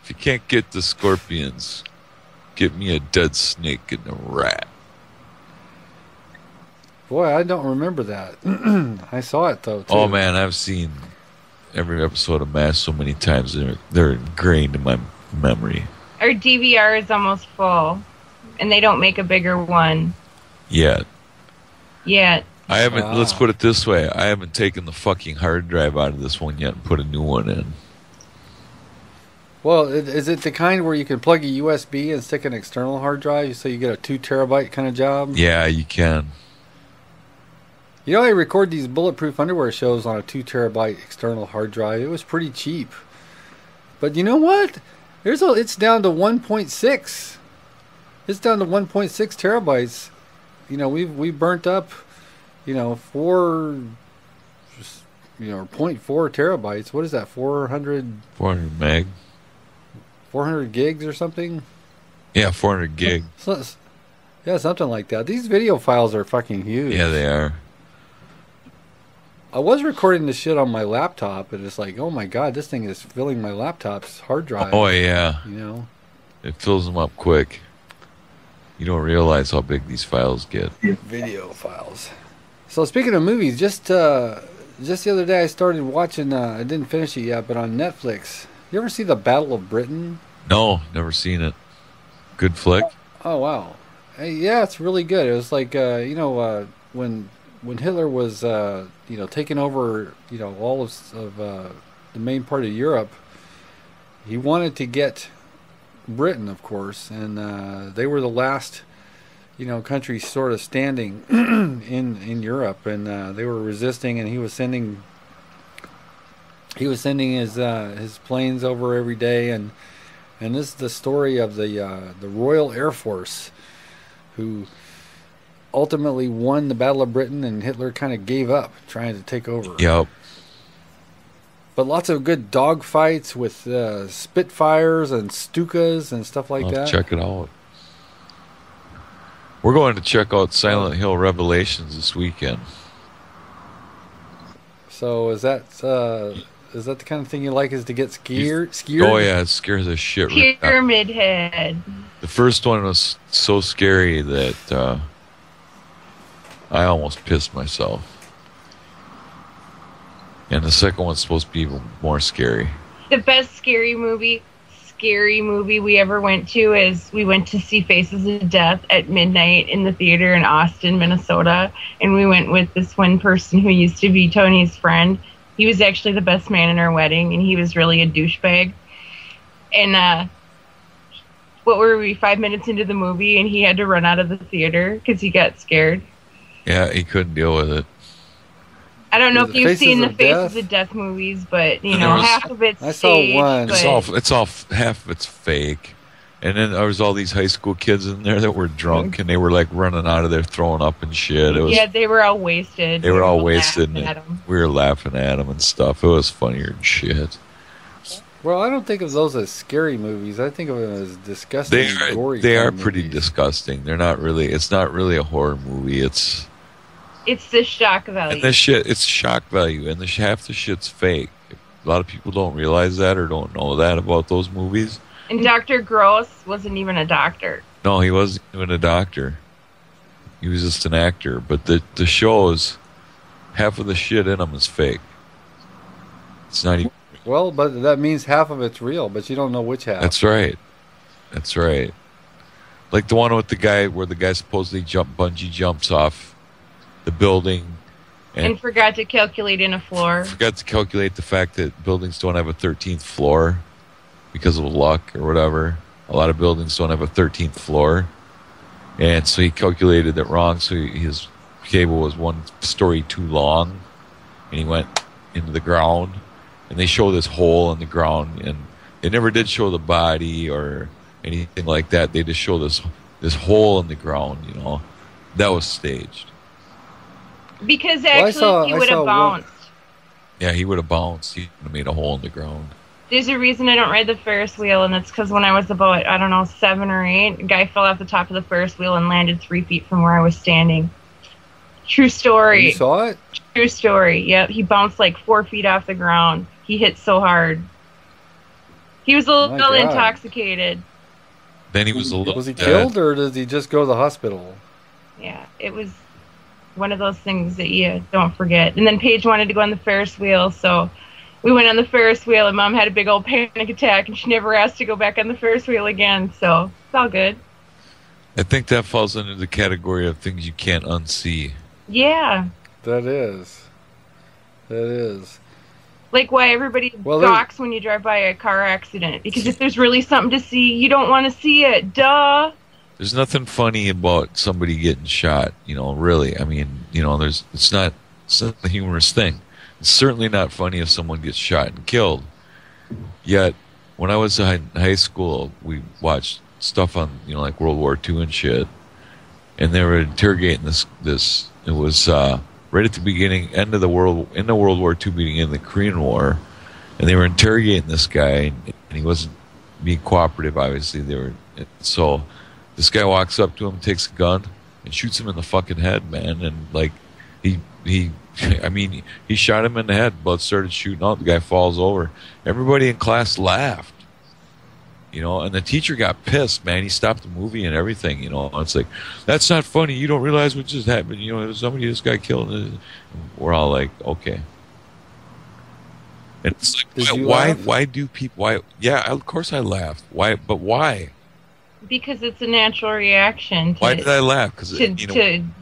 A: If you can't get the scorpions, get me a dead snake and a rat.
B: Boy, I don't remember that. I saw it though. Too.
A: Oh man, I've seen every episode of MASH so many times they're ingrained in my memory.
C: Our DVR is almost full, and they don't make a bigger one
A: Yet.
C: yet.
A: I haven't. Let's put it this way: I haven't taken the fucking hard drive out of this one yet and put a new one in.
B: Well, is it the kind where you can plug a USB and stick an external hard drive, so you get a 2 terabyte kind of job?
A: Yeah, you can.
B: I record these Bulletproof underwear shows on a 2 terabyte external hard drive. It was pretty cheap. But you know what? It's down to 1.6. It's down to 1.6 terabytes. We burnt up, 0.4 terabytes. What is that? 400
A: meg.
B: 400 gigs or something?
A: Yeah, 400 gig.
B: Yeah, something like that. These video files are fucking huge.
A: Yeah, they are.
B: I was recording this shit on my laptop, and it's like, oh my god, this thing is filling my laptop's hard drive.
A: Oh yeah. It fills them up quick. You don't realize how big these files get.
B: Video files. So speaking of movies, just the other day I started watching. I didn't finish it yet, but on Netflix. You ever see the Battle of Britain?
A: No, never seen it. Good flick.
B: Oh wow, hey, yeah, it's really good. It was like when Hitler was taking over all of the main part of Europe, he wanted to get Britain, of course, and they were the last country sort of standing in Europe, and they were resisting, and he was sending his planes over every day, and this is the story of the Royal Air Force, who ultimately won the Battle of Britain, and Hitler kind of gave up trying to take over.
A: Yep.
B: But lots of good dog fights with Spitfires and Stukas and stuff like that.
A: Check it out. We're going to check out Silent Hill Revelations this weekend.
B: So is that the kind of thing you like, is to get scared?
A: Oh yeah, it scares the shit right out.
C: Pyramid Head.
A: The first one was so scary that I almost pissed myself. And the second one's supposed to be even more scary.
C: The best scary movie we ever went to is we went to see Faces of Death at midnight in the theater in Austin, Minnesota. And we went with this one person who used to be Tony's friend. He was actually the best man in our wedding, and he was really a douchebag. And what were we, 5 minutes into the movie, and he had to run out of the theater because he got scared.
A: Yeah, he couldn't deal with it.
C: I don't know if you've seen the Faces of Death movies, but half of it's
B: I saw
C: staged,
B: one.
A: It's all half of it's fake. And then there was all these high school kids in there that were drunk, and they were like running out of there throwing up and shit.
C: They were all wasted.
A: They were all wasted, and we were laughing at them and stuff. It was funnier than shit.
B: Well, I don't think of those as scary movies. I think of them as disgusting, gory.
A: They are pretty disgusting. They're not really. It's not really a horror movie. It's
C: the shock value.
A: And it's shock value, and half the shit's fake. A lot of people don't realize that or don't know that about those movies.
C: And Dr. Gross wasn't even a doctor.
A: No, he wasn't even a doctor. He was just an actor. But the shows, half of the shit in them is fake. It's not even.
B: Well, but that means half of it's real, but you don't know which half.
A: That's right. That's right. Like the one with the guy where the guy supposedly bungee jumps off the building.
C: And forgot to calculate in a floor.
A: Forgot to calculate the fact that buildings don't have a 13th floor because of luck or whatever. A lot of buildings don't have a 13th floor. And so he calculated it wrong, so his cable was one story too long. and he went into the ground, and they show this hole in the ground, and they never did show the body or anything like that. They just show this hole in the ground, you know. That was staged.
C: Because actually he would have bounced.
A: Yeah, he would have bounced. He would have made a hole in the ground.
C: There's a reason I don't ride the Ferris wheel, and it's because when I was about, I don't know, 7 or 8, a guy fell off the top of the Ferris wheel and landed 3 feet from where I was standing. True story.
B: You saw it?
C: True story. Yep, he bounced like 4 feet off the ground. He hit so hard. He was a little intoxicated.
A: Then he was a little.
B: Was he killed, or did he just go to the hospital?
C: Yeah, it was one of those things that you don't forget. And then Paige wanted to go on the Ferris wheel, so we went on the Ferris wheel, and Mom had a big old panic attack, and she never asked to go back on the Ferris wheel again, so it's all good.
A: I think that falls under the category of things you can't unsee.
C: Yeah.
B: That is.
C: Like why everybody gawks when you drive by a car accident. Because if there's really something to see, you don't want to see it. Duh.
A: There's nothing funny about somebody getting shot, you know, really. I mean, you know, it's not a humorous thing. It's certainly not funny if someone gets shot and killed. Yet, when I was in high school, we watched stuff on, you know, like World War II and shit. And they were interrogating this. It was right at the beginning, in the World War II, beginning of the Korean War. And they were interrogating this guy, and he wasn't being cooperative, obviously. So this guy walks up to him, takes a gun, and shoots him in the fucking head, man. And, like, he shot him in the head. Blood started shooting out. The guy falls over. Everybody in class laughed. You know, and the teacher got pissed, man. He stopped the movie and everything, you know. It's like, that's not funny. You don't realize what just happened. You know, somebody just got killed. And we're all like, okay. And it's like, why do people, yeah, of course I laughed. Why, but why?
C: Because it's a natural reaction.
A: Why did I laugh? Because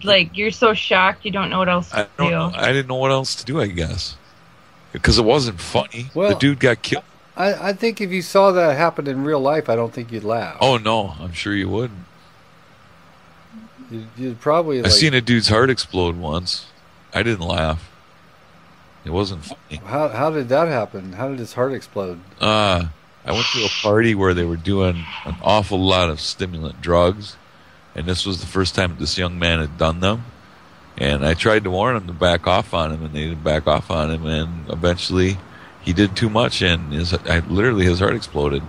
C: like, you're so shocked you don't know what else to do.
A: I didn't know what else to do, I guess. Because it wasn't funny.
B: Well,
A: the dude got killed.
B: I think if you saw that happen in real life, I don't think you'd laugh.
A: Oh, no. I'm sure you wouldn't.
B: You'd probably...
A: I seen a dude's heart explode once. I didn't laugh. It wasn't funny.
B: How did that happen? How did his heart explode?
A: I went to a party where they were doing an awful lot of stimulant drugs. And this was the first time this young man had done them. And I tried to warn him to back off on him, and they didn't back off on him. And eventually... he did too much, and literally his heart exploded.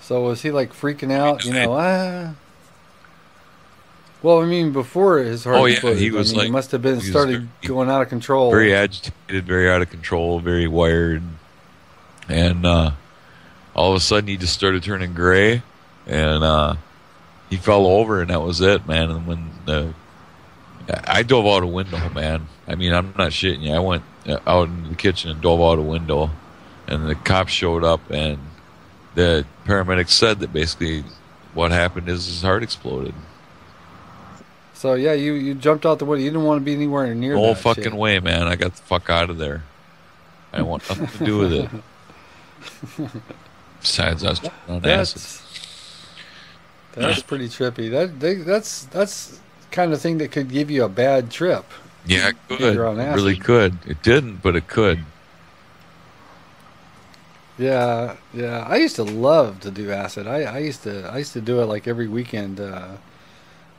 B: So was he like freaking out? You know, Well, I mean, before his heart exploded,
A: he was
B: he must have been started going out of control.
A: Very agitated, very out of control, very wired, and all of a sudden he just started turning gray, and he fell over, and that was it, man. And when I dove out a window, man. I mean, I'm not shitting you. I went out in the kitchen and dove out a window, and the cops showed up, and the paramedics said that basically what happened is his heart exploded.
B: So yeah, you jumped out the window. You didn't want to be anywhere near that.
A: No fucking way, man. I got the fuck out of there. I didn't want nothing to do with it. Besides, I was on acid.
B: That's pretty trippy. That's kind of thing that could give you a bad trip.
A: Yeah, it could. It really could. It didn't, but it could.
B: Yeah. I used to love to do acid. I used to do it like every weekend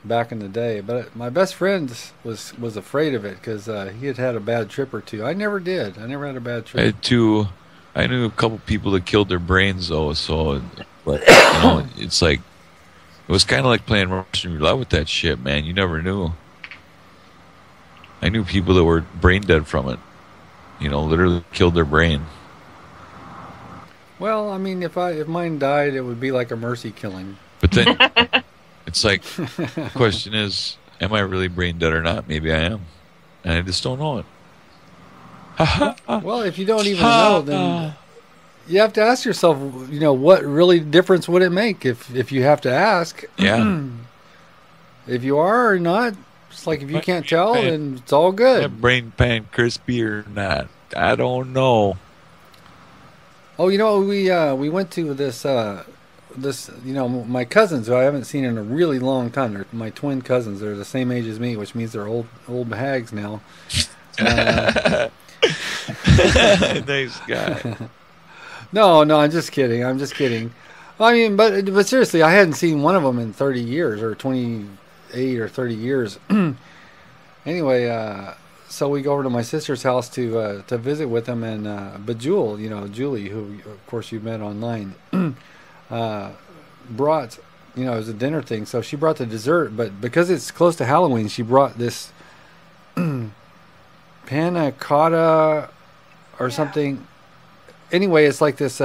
B: back in the day. But my best friend was afraid of it because he had a bad trip or two. I never did. I never had a bad trip.
A: I knew a couple people that killed their brains though. So, but you know, it's like it was kind of like playing Russian roulette with that shit, man. You never knew. I knew people that were brain dead from it. You know, literally killed their brain.
B: Well, I mean, if mine died, it would be like a mercy killing.
A: But then, it's like, the question is, am I really brain dead or not? Maybe I am. And I just don't know it.
B: Well, if you don't even know, then you have to ask yourself, you know, what really difference would it make if you have to ask?
A: Yeah.
B: If you are or not, it's like if you can't tell, then it's all good.
A: Brain pan crispy or not, I don't know.
B: Oh, you know, we went to this you know, my cousins who I haven't seen in a really long time. They're my twin cousins. They're the same age as me, which means they're old hags now.
A: Nice guy.
B: No, I'm just kidding. I mean, but seriously, I hadn't seen one of them in 30 years or 28 or 30 years. Anyway, so we go over to my sister's house to visit with them, and Julie, who of course you met online, brought, it was a dinner thing, so she brought the dessert, but because it's close to Halloween, she brought this panna cotta or something. Anyway, it's like this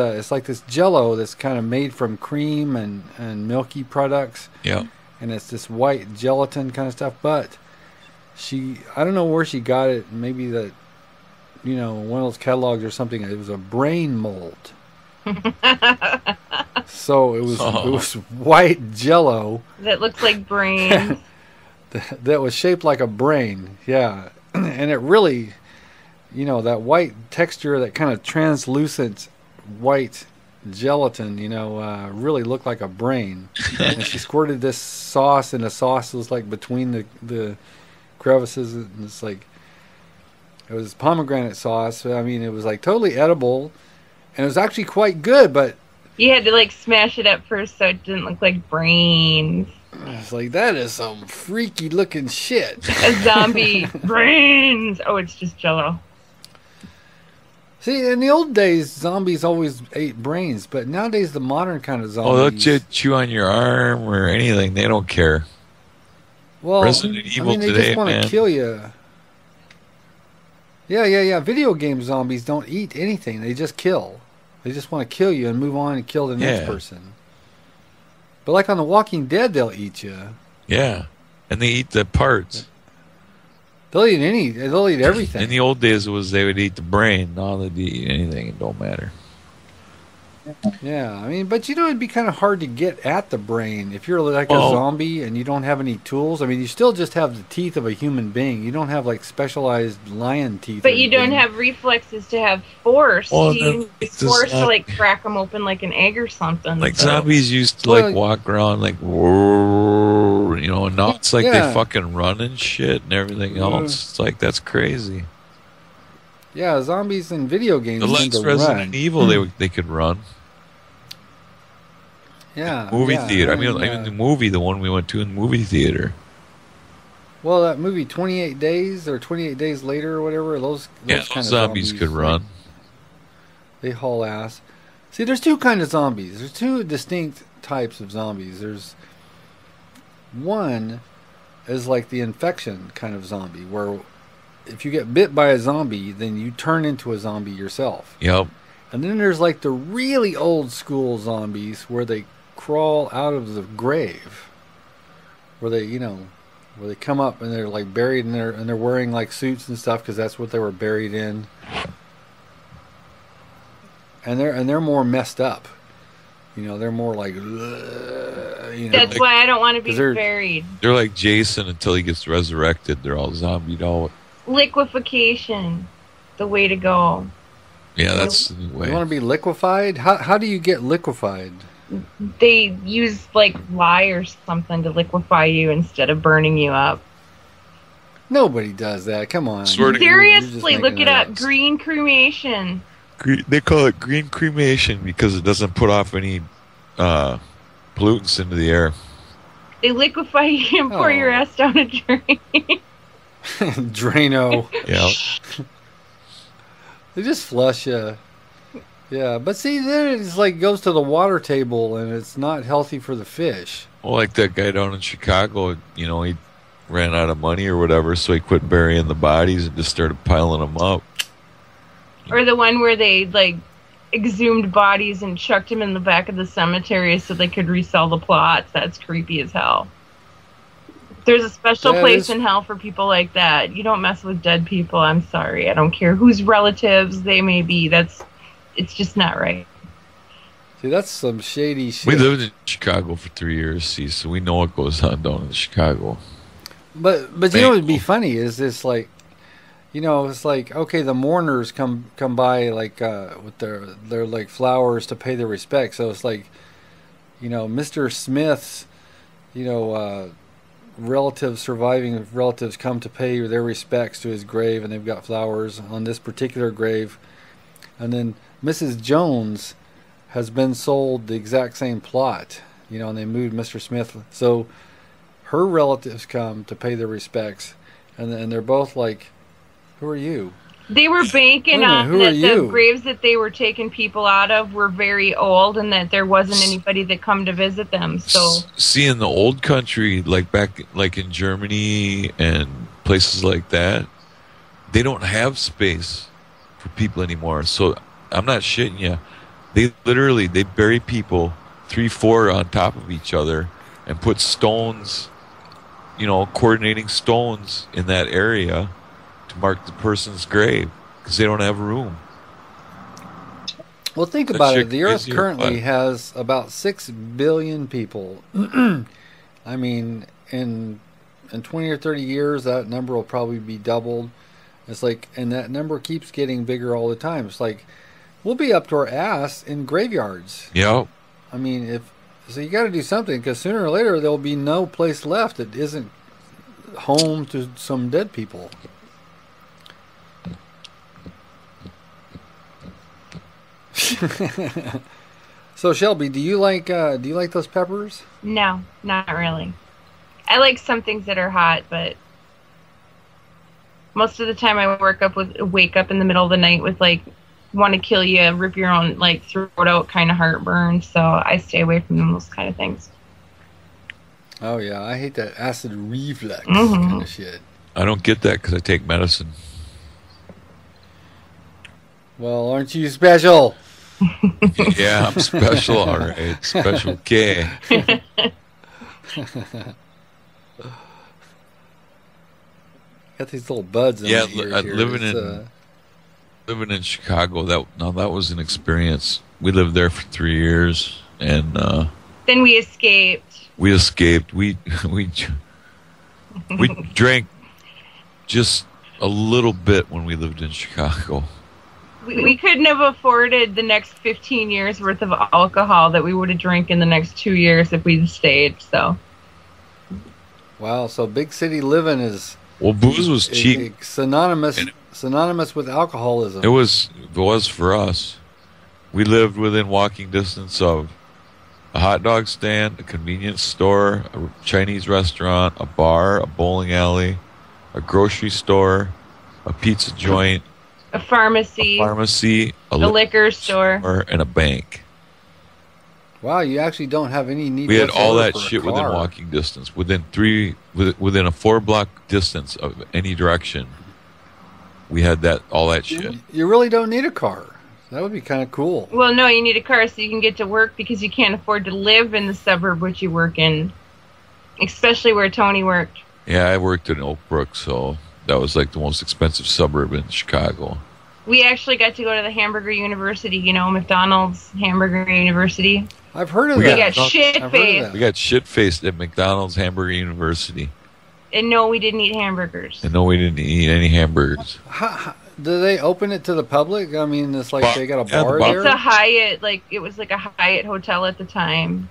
B: Jello that's kind of made from cream and milky products.
A: Yeah.
B: And it's this white gelatin kind of stuff, but I don't know where she got it. Maybe that, one of those catalogs or something. It was a brain mold. So it was white Jello
C: that looks like brains.
B: that was shaped like a brain. Yeah, and it really, that white texture, that kind of translucent white gelatin, really looked like a brain. And she squirted this sauce, and the sauce was like between the crevices, and it's like, it was pomegranate sauce. I mean, it was like totally edible, and it was actually quite good, but
C: you had to like smash it up first so it didn't look like brains.
B: It's like, that is some freaky looking shit.
C: A zombie brains. Oh, it's just Jello.
B: See, in the old days, zombies always ate brains, but nowadays the modern kind of zombies.
A: Oh, they'll just chew on your arm or anything. They don't care.
B: Well,
A: Resident Evil
B: they
A: today,
B: just want
A: man.
B: to kill you. Yeah. Video game zombies don't eat anything. They just kill. They just want to kill you and move on and kill the next person. But like on The Walking Dead, they'll eat you.
A: Yeah, and they eat the parts.
B: They'll eat everything.
A: In the old days, they would eat the brain. Now they eat anything. It don't matter.
B: Yeah, I mean, but it'd be kind of hard to get at the brain if you're like a zombie and you don't have any tools. I mean, you still just have the teeth of a human being. You don't have like specialized lion teeth.
C: But you don't have reflexes to have force.
A: Well,
C: you use force to like crack them open like an egg or something.
A: Like zombies used to like walk around like, and now it's like they fucking run and shit and everything else. It's like, that's crazy.
B: Yeah, zombies in video games.
A: The last Resident Evil, they could run.
B: Yeah.
A: Movie theater. I mean, the movie, the one we went to in the movie theater.
B: Well, that movie 28 Days or 28 Days Later or whatever, those kind of
A: zombies could run.
B: They haul ass. See, there's two kinds of zombies. There's two distinct types of zombies. There's one is like the infection kind of zombie, where if you get bit by a zombie, then you turn into a zombie yourself.
A: Yep. And
B: then there's like the really old school zombies where they crawl out of the grave, where they come up and they're like buried and they're wearing like suits and stuff because that's what they were buried in, and they're more messed up. They're more like.
C: That's why I don't want to be buried.
A: They're like Jason until he gets resurrected. They're all zombied out.
C: Liquefaction, the way to go.
A: Yeah, that's the way.
B: You want to be liquefied? How do you get liquefied?
C: They use like lye or something to liquefy you instead of burning you up.
B: Nobody does that. Come on.
C: Seriously, look it up. Green cremation.
A: They call it green cremation because it doesn't put off any pollutants into the air.
C: They liquefy you and pour your ass down a drain.
B: Drano.
A: Yeah.
B: They just flush you. Yeah, but see, then it's like goes to the water table and it's not healthy for the fish.
A: Well, like that guy down in Chicago, he ran out of money or whatever, so he quit burying the bodies and just started piling them up.
C: Or the one where they like exhumed bodies and chucked them in the back of the cemetery so they could resell the plots. That's creepy as hell. There's a special place in hell for people like that. You don't mess with dead people. I'm sorry. I don't care whose relatives they may be. It's just not right.
B: See, that's some shady shit.
A: We lived in Chicago for 3 years, so we know what goes on down in Chicago.
B: But you know what would be funny is this like, it's like, okay, the mourners come by like with their like flowers to pay their respects. So it's like, Mr. Smith's, surviving relatives come to pay their respects to his grave, and they've got flowers on this particular grave. And then Mrs. Jones has been sold the exact same plot, and they moved Mr. Smith. So her relatives come to pay their respects, and they're both like, "Who are you?"
C: They were banking on that the graves that they were taking people out of were very old, and that there wasn't anybody that come to visit them. So,
A: see, in the old country, like in Germany and places like that, they don't have space for people anymore. So I'm not shitting you. They bury people 3-4 on top of each other and put stones, coordinating stones in that area to mark the person's grave because they don't have room.
B: Well, think about it. The Earth currently has about 6 billion people. I mean, in 20 or 30 years, that number will probably be doubled. It's like, and that number keeps getting bigger all the time. It's like, we'll be up to our ass in graveyards.
A: Yep.
B: I mean, so you got to do something, because sooner or later there'll be no place left that isn't home to some dead people. So Shelby, do you like those peppers?
C: No, not really. I like some things that are hot, but most of the time I wake up in the middle of the night with want to kill you, rip your own throat out kind of heartburn. So I stay away from those kind of things.
B: Oh yeah, I hate that acid reflux kind of shit.
A: I don't get that because I take medicine. Well,
B: aren't you special?
A: Yeah, I'm special, all right. Special K.
B: Got these little buds in my ears
A: living in Chicago, that was an experience. We lived there for 3 years, and
C: then we escaped.
A: We drank just a little bit when we lived in Chicago.
C: We couldn't have afforded the next 15 years worth of alcohol that we would have drank in the next 2 years if we'd stayed. So.
B: Wow, so big city living is.
A: Well, booze was cheap.
B: Synonymous with alcoholism.
A: It was for us. We lived within walking distance of a hot dog stand, a convenience store, a Chinese restaurant, a bar, a bowling alley, a grocery store, a pizza joint,
C: a pharmacy,
A: a
C: liquor store,
A: and a bank.
B: Wow, you actually don't have any need.
A: We had all that shit within walking distance, within a 4-block distance of any direction. We had all that shit.
B: You really don't need a car. That would be kind of cool.
C: Well, no, you need a car so you can get to work, because you can't afford to live in the suburb which you work in, especially where Tony worked.
A: Yeah, I worked in Oak Brook, so that was the most expensive suburb in Chicago.
C: We actually got to go to the Hamburger University, McDonald's Hamburger University.
B: I've heard of that.
C: We got shit-faced.
A: We got shit-faced at McDonald's Hamburger University.
C: And no, we didn't eat hamburgers.
A: And no, we didn't eat any hamburgers.
B: Do they open it to the public? I mean, it's like they got a bar there?
C: It's a Hyatt. It was like a Hyatt hotel at the time.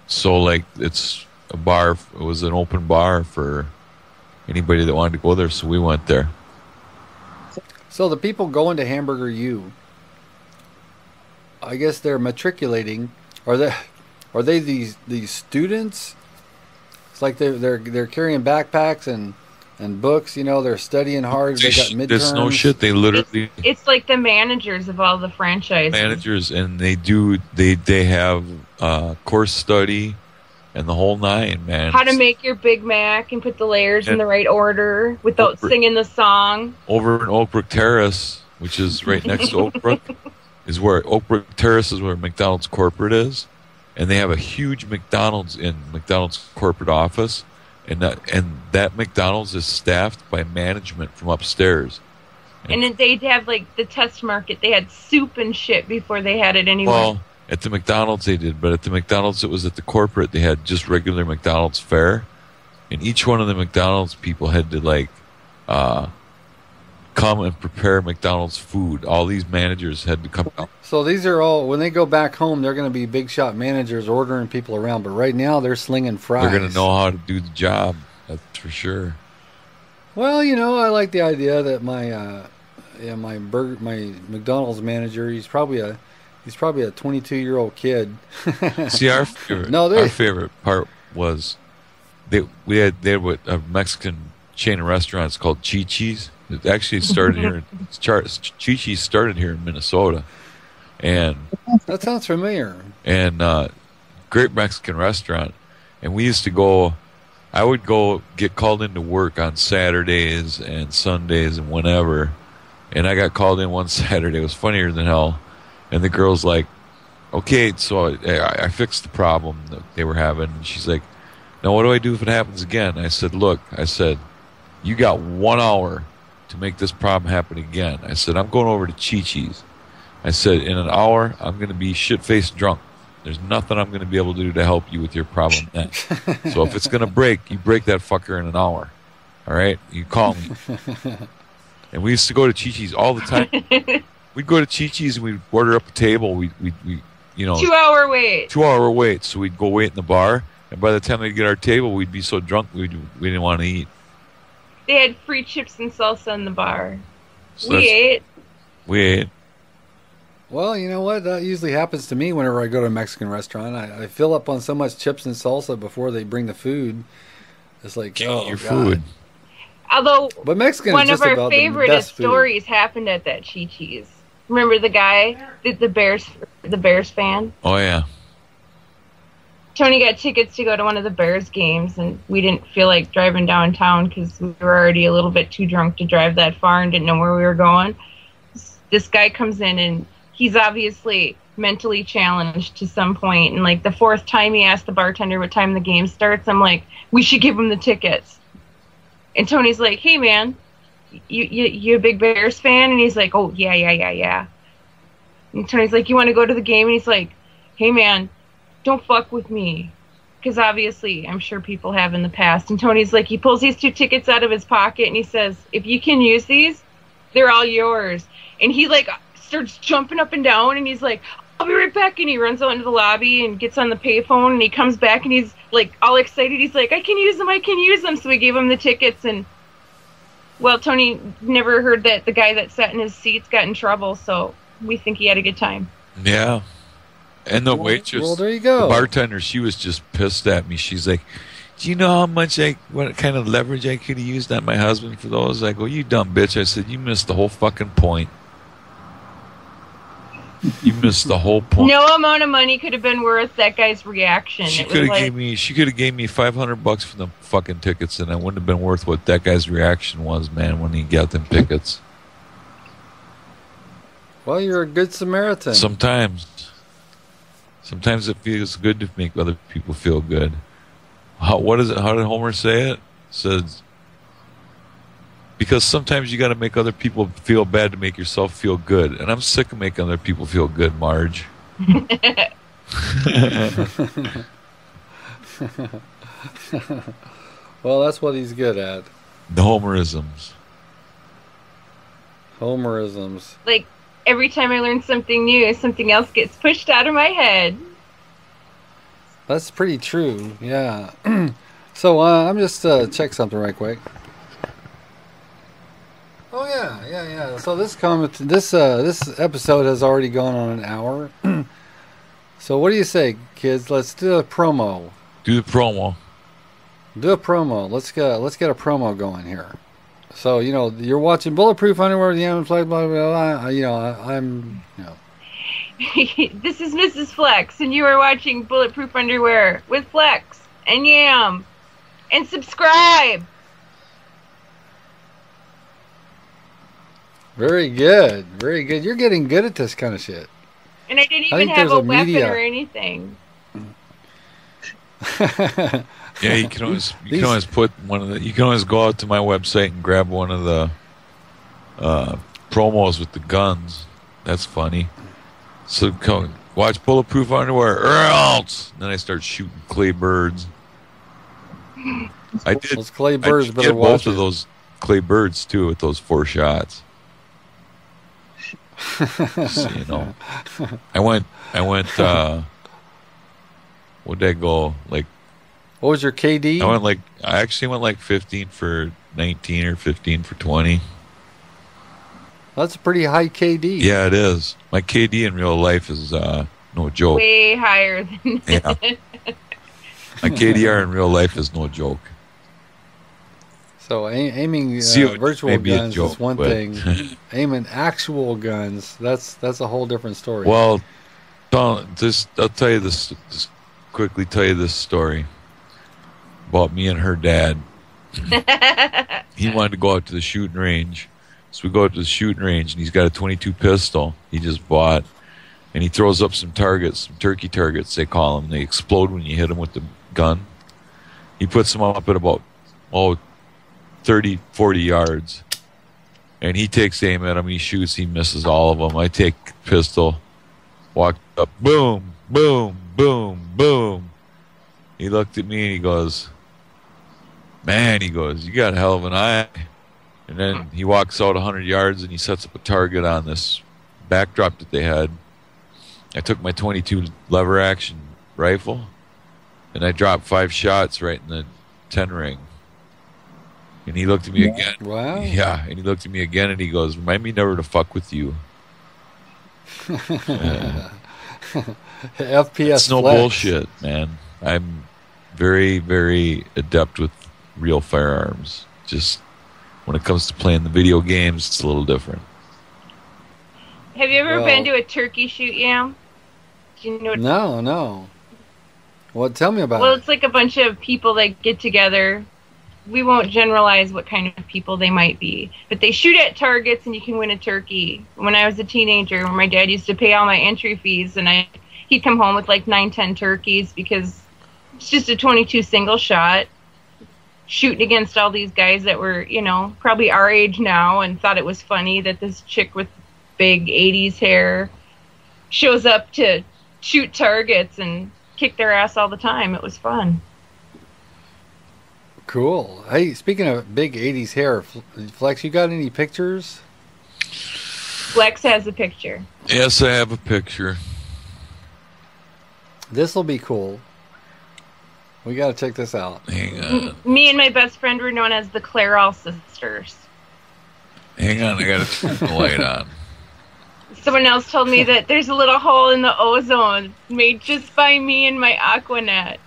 A: So, it's a bar. It was an open bar for anybody that wanted to go there, so we went there.
B: So the people going to Hamburger U, I guess they're matriculating. Are they these students? It's like they're carrying backpacks and books. They're studying hard. They got midterms.
A: There's no shit. They literally.
C: It's like the managers of all the franchises.
A: Managers, and they have course study and the whole nine, man.
C: How to make your Big Mac and put the layers in the right order without singing the song.
A: Over in Oak Brook Terrace, which is right next to Oak Brook, Oak Brook Terrace is where McDonald's corporate is, and they have a huge McDonald's in McDonald's corporate office, and that McDonald's is staffed by management from upstairs.
C: And then they'd have the test market. They had soup and shit before they had it anywhere.
A: Well, at the McDonald's they did, but at the McDonald's it was at the corporate. They had just regular McDonald's fare, and each one of the McDonald's people had to come and prepare McDonald's food. All these managers had to come out.
B: So these are all, when they go back home, they're going to be big shot managers ordering people around. But right now, they're slinging fries.
A: They're going to know how to do the job. That's for sure.
B: Well, I like the idea that my McDonald's manager, he's probably a 22-year-old kid.
A: See, our favorite part was they had a Mexican chain of restaurants called Chi-Chi's. It actually started here. Chi-Chi's started here in Minnesota, and
B: that sounds familiar.
A: And great Mexican restaurant. And we used to go. I would go get called into work on Saturdays and Sundays and whenever. And I got called in one Saturday. It was funnier than hell. And the girl's like, "Okay, so I fixed the problem that they were having." And she's like, "Now what do I do if it happens again?" I said, "Look," I said, "you got 1 hour to make this problem happen again." I said, "I'm going over to Chi-Chi's." I said, "In an hour, I'm going to be shit-faced drunk. There's nothing I'm going to be able to do to help you with your problem then. So if it's going to break, you break that fucker in an hour. All right? You call me." And we used to go to Chi-Chi's all the time. We'd go to Chi-Chi's and we'd order up a table. We
C: 2-hour wait.
A: 2-hour wait. So we'd go wait in the bar. And by the time we'd get our table, we'd be so drunk we didn't want to eat.
C: They had free chips and salsa in the bar.
A: So
C: we ate.
B: Well, you know what? That usually happens to me whenever I go to a Mexican restaurant. I fill up on so much chips and salsa before they bring the food. It's like,
A: your food.
C: Although,
B: but Mexican
C: one
B: is just
C: of our
B: about
C: favorite
B: the best
C: stories happened at that Chi-Chi's. Remember the guy, the Bears fan?
A: Oh, yeah.
C: Tony got tickets to go to one of the Bears games, and we didn't feel like driving downtown because we were already a little bit too drunk to drive that far and didn't know where we were going. This guy comes in, and he's obviously mentally challenged to some point. And like the fourth time he asked the bartender what time the game starts, I'm like, we should give him the tickets. And Tony's like, "Hey man, you a big Bears fan?" And he's like, "Oh yeah. And Tony's like, "You want to go to the game?" And he's like, "Hey man, don't fuck with me." Because obviously, I'm sure people have in the past. And Tony's like, he pulls these 2 tickets out of his pocket and he says, "If you can use these, they're all yours." And he like starts jumping up and down and he's like, "I'll be right back." And he runs out into the lobby and gets on the payphone and he comes back and he's like all excited. He's like, I can use them. So we gave him the tickets. And well, Tony never heard that the guy that sat in his seats got in trouble. So we think he had a good time.
A: Yeah. And the waitress,
B: well, there you go.
A: The bartender, she was just pissed at me. She's like, "Do you know how much what kind of leverage I could have used on my husband for those?" I go, "You dumb bitch." I said, "You missed the whole fucking point. You missed the whole point."
C: No amount of money could have been worth that guy's reaction.
A: She could have gave me $500 for the fucking tickets, and it wouldn't have been worth what that guy's reaction was, man, when he got them tickets.
B: Well, you're a good Samaritan.
A: Sometimes it feels good to make other people feel good. What is it? How did Homer say it? It says, because sometimes you got to make other people feel bad to make yourself feel good. And I'm sick of making other people feel good, Marge.
B: Well, that's what he's good at.
A: The Homerisms.
C: Like, every time I learn something new, something else gets pushed out of my head.
B: That's pretty true, yeah. So, I'm just check something right quick. Oh yeah. So this episode has already gone on an hour. So what do you say, kids? Let's do a promo.
A: Do the promo.
B: Let's get a promo going here. So you're watching Bulletproof Underwear, the Yam Flex, blah blah blah. I'm.
C: This is Mrs. Flex, and you are watching Bulletproof Underwear with Flex and Yam, and subscribe.
B: Very good. You're getting good at this kind of shit.
C: And I didn't even have a weapon or anything.
A: Yeah, you can always put one of the. You can always go out to my website and grab one of the promos with the guns. That's funny. So watch Bulletproof Underwear, or else. And then I start shooting clay birds. I did.
B: Those clay birds,
A: I did both of those clay birds too with those 4 shots. So, you know, I went. What'd I go? Like,
B: What was your KD?
A: I actually went like 15 for 19 or 15 for 20.
B: That's a pretty high KD.
A: Yeah, it is. My KD in real life is no joke.
C: Way higher than
A: Yeah. My KDR in real life is no joke.
B: So aiming
A: See,
B: virtual
A: maybe a
B: guns
A: joke,
B: is one
A: but-
B: thing. Aiming actual guns, that's a whole different story.
A: Well, I'll tell you this. Just quickly tell you this story about me and her dad. He wanted to go out to the shooting range, so we go out to the shooting range, and he's got a 22 pistol he just bought, and he throws up some targets, some turkey targets they call them. They explode when you hit them with the gun. He puts them up at about 30, 40 yards, and he takes aim at them. He shoots. He misses all of them. I take pistol, walk up, boom, boom, boom, boom. He looked at me and he goes, "Man," he goes, "you got a hell of an eye." And then he walks out 100 yards and he sets up a target on this backdrop that they had. I took my 22 lever action rifle and I dropped 5 shots right in the 10 ring. And he looked at me again.
B: Wow.
A: Yeah, and he looked at me again and he goes, "Remind me never to fuck with you."
B: FPS
A: It's no
B: flex.
A: bullshit, man. I'm very, very adept with real firearms. Just when it comes to playing the video games, it's a little different.
C: Have you ever
B: Well-
C: been to a turkey shoot, Yam? Do you know what
B: No. Well, tell me about
C: Well,
B: it.
C: it's like a bunch of people that get together. We won't generalize what kind of people they might be, but they shoot at targets and you can win a turkey. When I was a teenager, my dad used to pay all my entry fees, and he'd come home with like 9-10 turkeys because it's just a 22 single shot, shooting against all these guys that were, you know, probably our age now, and thought it was funny that this chick with big 80s hair shows up to shoot targets and kick their ass all the time. It was fun.
B: Cool. Hey, speaking of big 80s hair, Flex, you got any pictures?
C: Flex has a picture.
A: Yes, I have a picture.
B: This will be cool. We got to check this out.
A: Hang on.
C: Me and my best friend were known as the Clairol sisters.
A: Hang on, I gotta turn the light on.
C: Someone else told me that there's a little hole in the ozone made just by me and my Aquanet.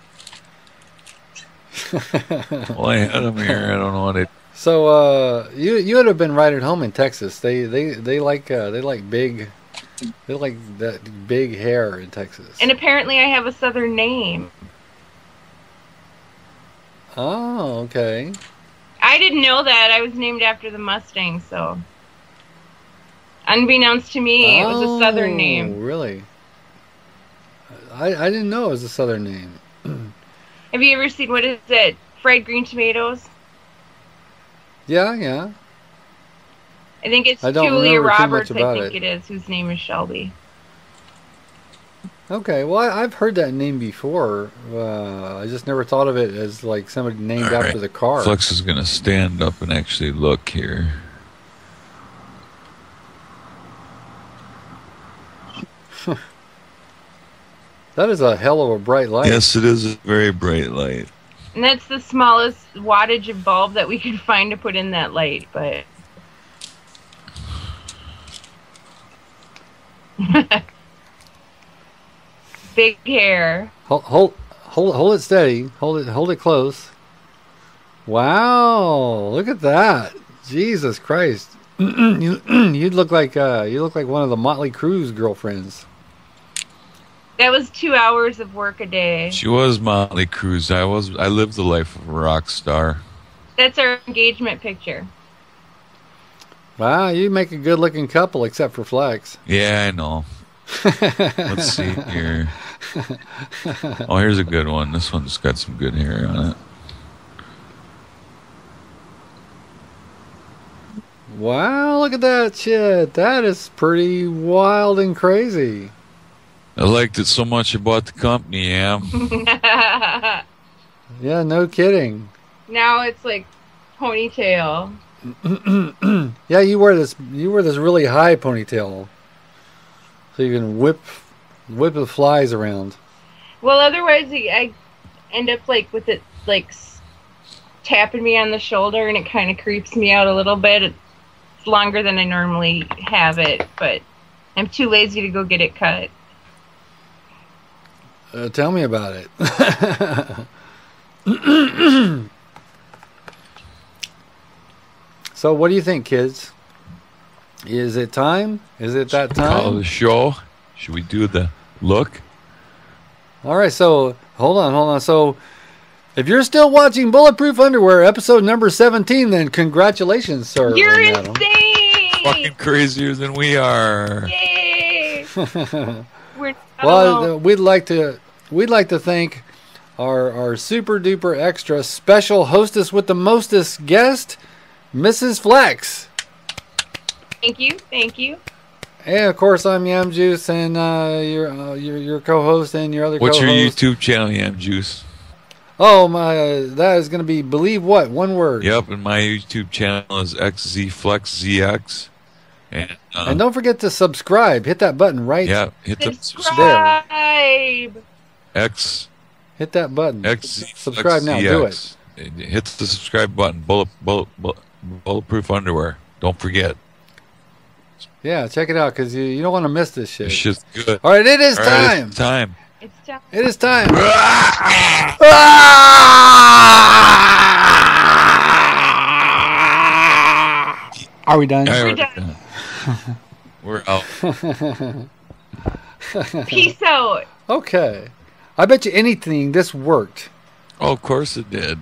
A: Well, I had them here. I don't know what it.
B: So, you would have been right at home in Texas. They like big, they like that big hair in Texas.
C: And apparently I have a southern name.
B: Oh, okay.
C: I didn't know that. I was named after the Mustang, so. Unbeknownst to me, it was a southern name.
B: Really? I didn't know it was a southern name.
C: Have you ever seen, what is it, fried green tomatoes?
B: Yeah.
C: I think it's
B: I don't
C: Julia
B: remember too
C: Roberts,
B: much about
C: I think
B: it.
C: it is, whose name is Shelby.
B: Okay, well, I've heard that name before. I just never thought of it as like somebody named
A: All
B: after
A: right.
B: the car.
A: Flex is gonna stand up and actually look here.
B: That is a hell of a bright light.
A: Yes, it is a very bright light.
C: And that's the smallest wattage of bulb that we could find to put in that light, but... Big hair.
B: Hold it steady. Hold it close. Wow, look at that! Jesus Christ, you'd look like one of the Motley Crue's girlfriends.
C: That was 2 hours of work a day.
A: She was Motley Crue. I lived the life of a rock star.
C: That's our engagement picture.
B: Wow, you make a good-looking couple, except for Flex.
A: Yeah, I know. Let's see here. Oh, here's a good one. This one's got some good hair on it.
B: Wow, look at that shit. That is pretty wild and crazy.
A: I liked it so much I bought the company, yeah.
B: Yeah, no kidding.
C: Now it's like ponytail.
B: Yeah, you wear this really high ponytail. So you can whip the flies around.
C: Well, otherwise I end up like with it like tapping me on the shoulder, and it kind of creeps me out a little bit. It's longer than I normally have it, but I'm too lazy to go get it cut.
B: Tell me about it. So what do you think, kids? Is it time? Is it that time?
A: Call the show. Should we do the look?
B: All right, so hold on. So if you're still watching Bulletproof Underwear, episode number 17, then congratulations, sir.
C: You're
B: madam.
C: insane!
A: Fucking crazier than we are.
C: Yay! We're
B: Well, we'd like to thank our super duper extra special hostess with the mostest guest, Mrs. Flex.
C: Thank you.
B: And of course, I'm Yam Juice, and your co-host and your other
A: What's
B: co-host.
A: your YouTube channel, Yam Juice?
B: Oh my, that is going to be believe what? One word.
A: Yep, and my YouTube channel is XZFlexZX. And
B: don't forget to subscribe. Hit that button right.
A: yeah, hit the
C: Subscribe.
A: X
B: Hit that button.
A: XZ
B: Subscribe now. Do it.
A: Hit the subscribe button. Bulletproof Underwear. Don't forget.
B: Yeah, check it out because you don't want to miss this shit.
A: This shit's good.
B: All right, it is
A: All right,
B: time.
A: it's time.
C: It's time.
B: It is time. Are we done?
A: All
C: We're
A: right,
C: done.
A: We're out.
C: Peace out.
B: Okay. I bet you anything this worked.
A: Oh, of course it did.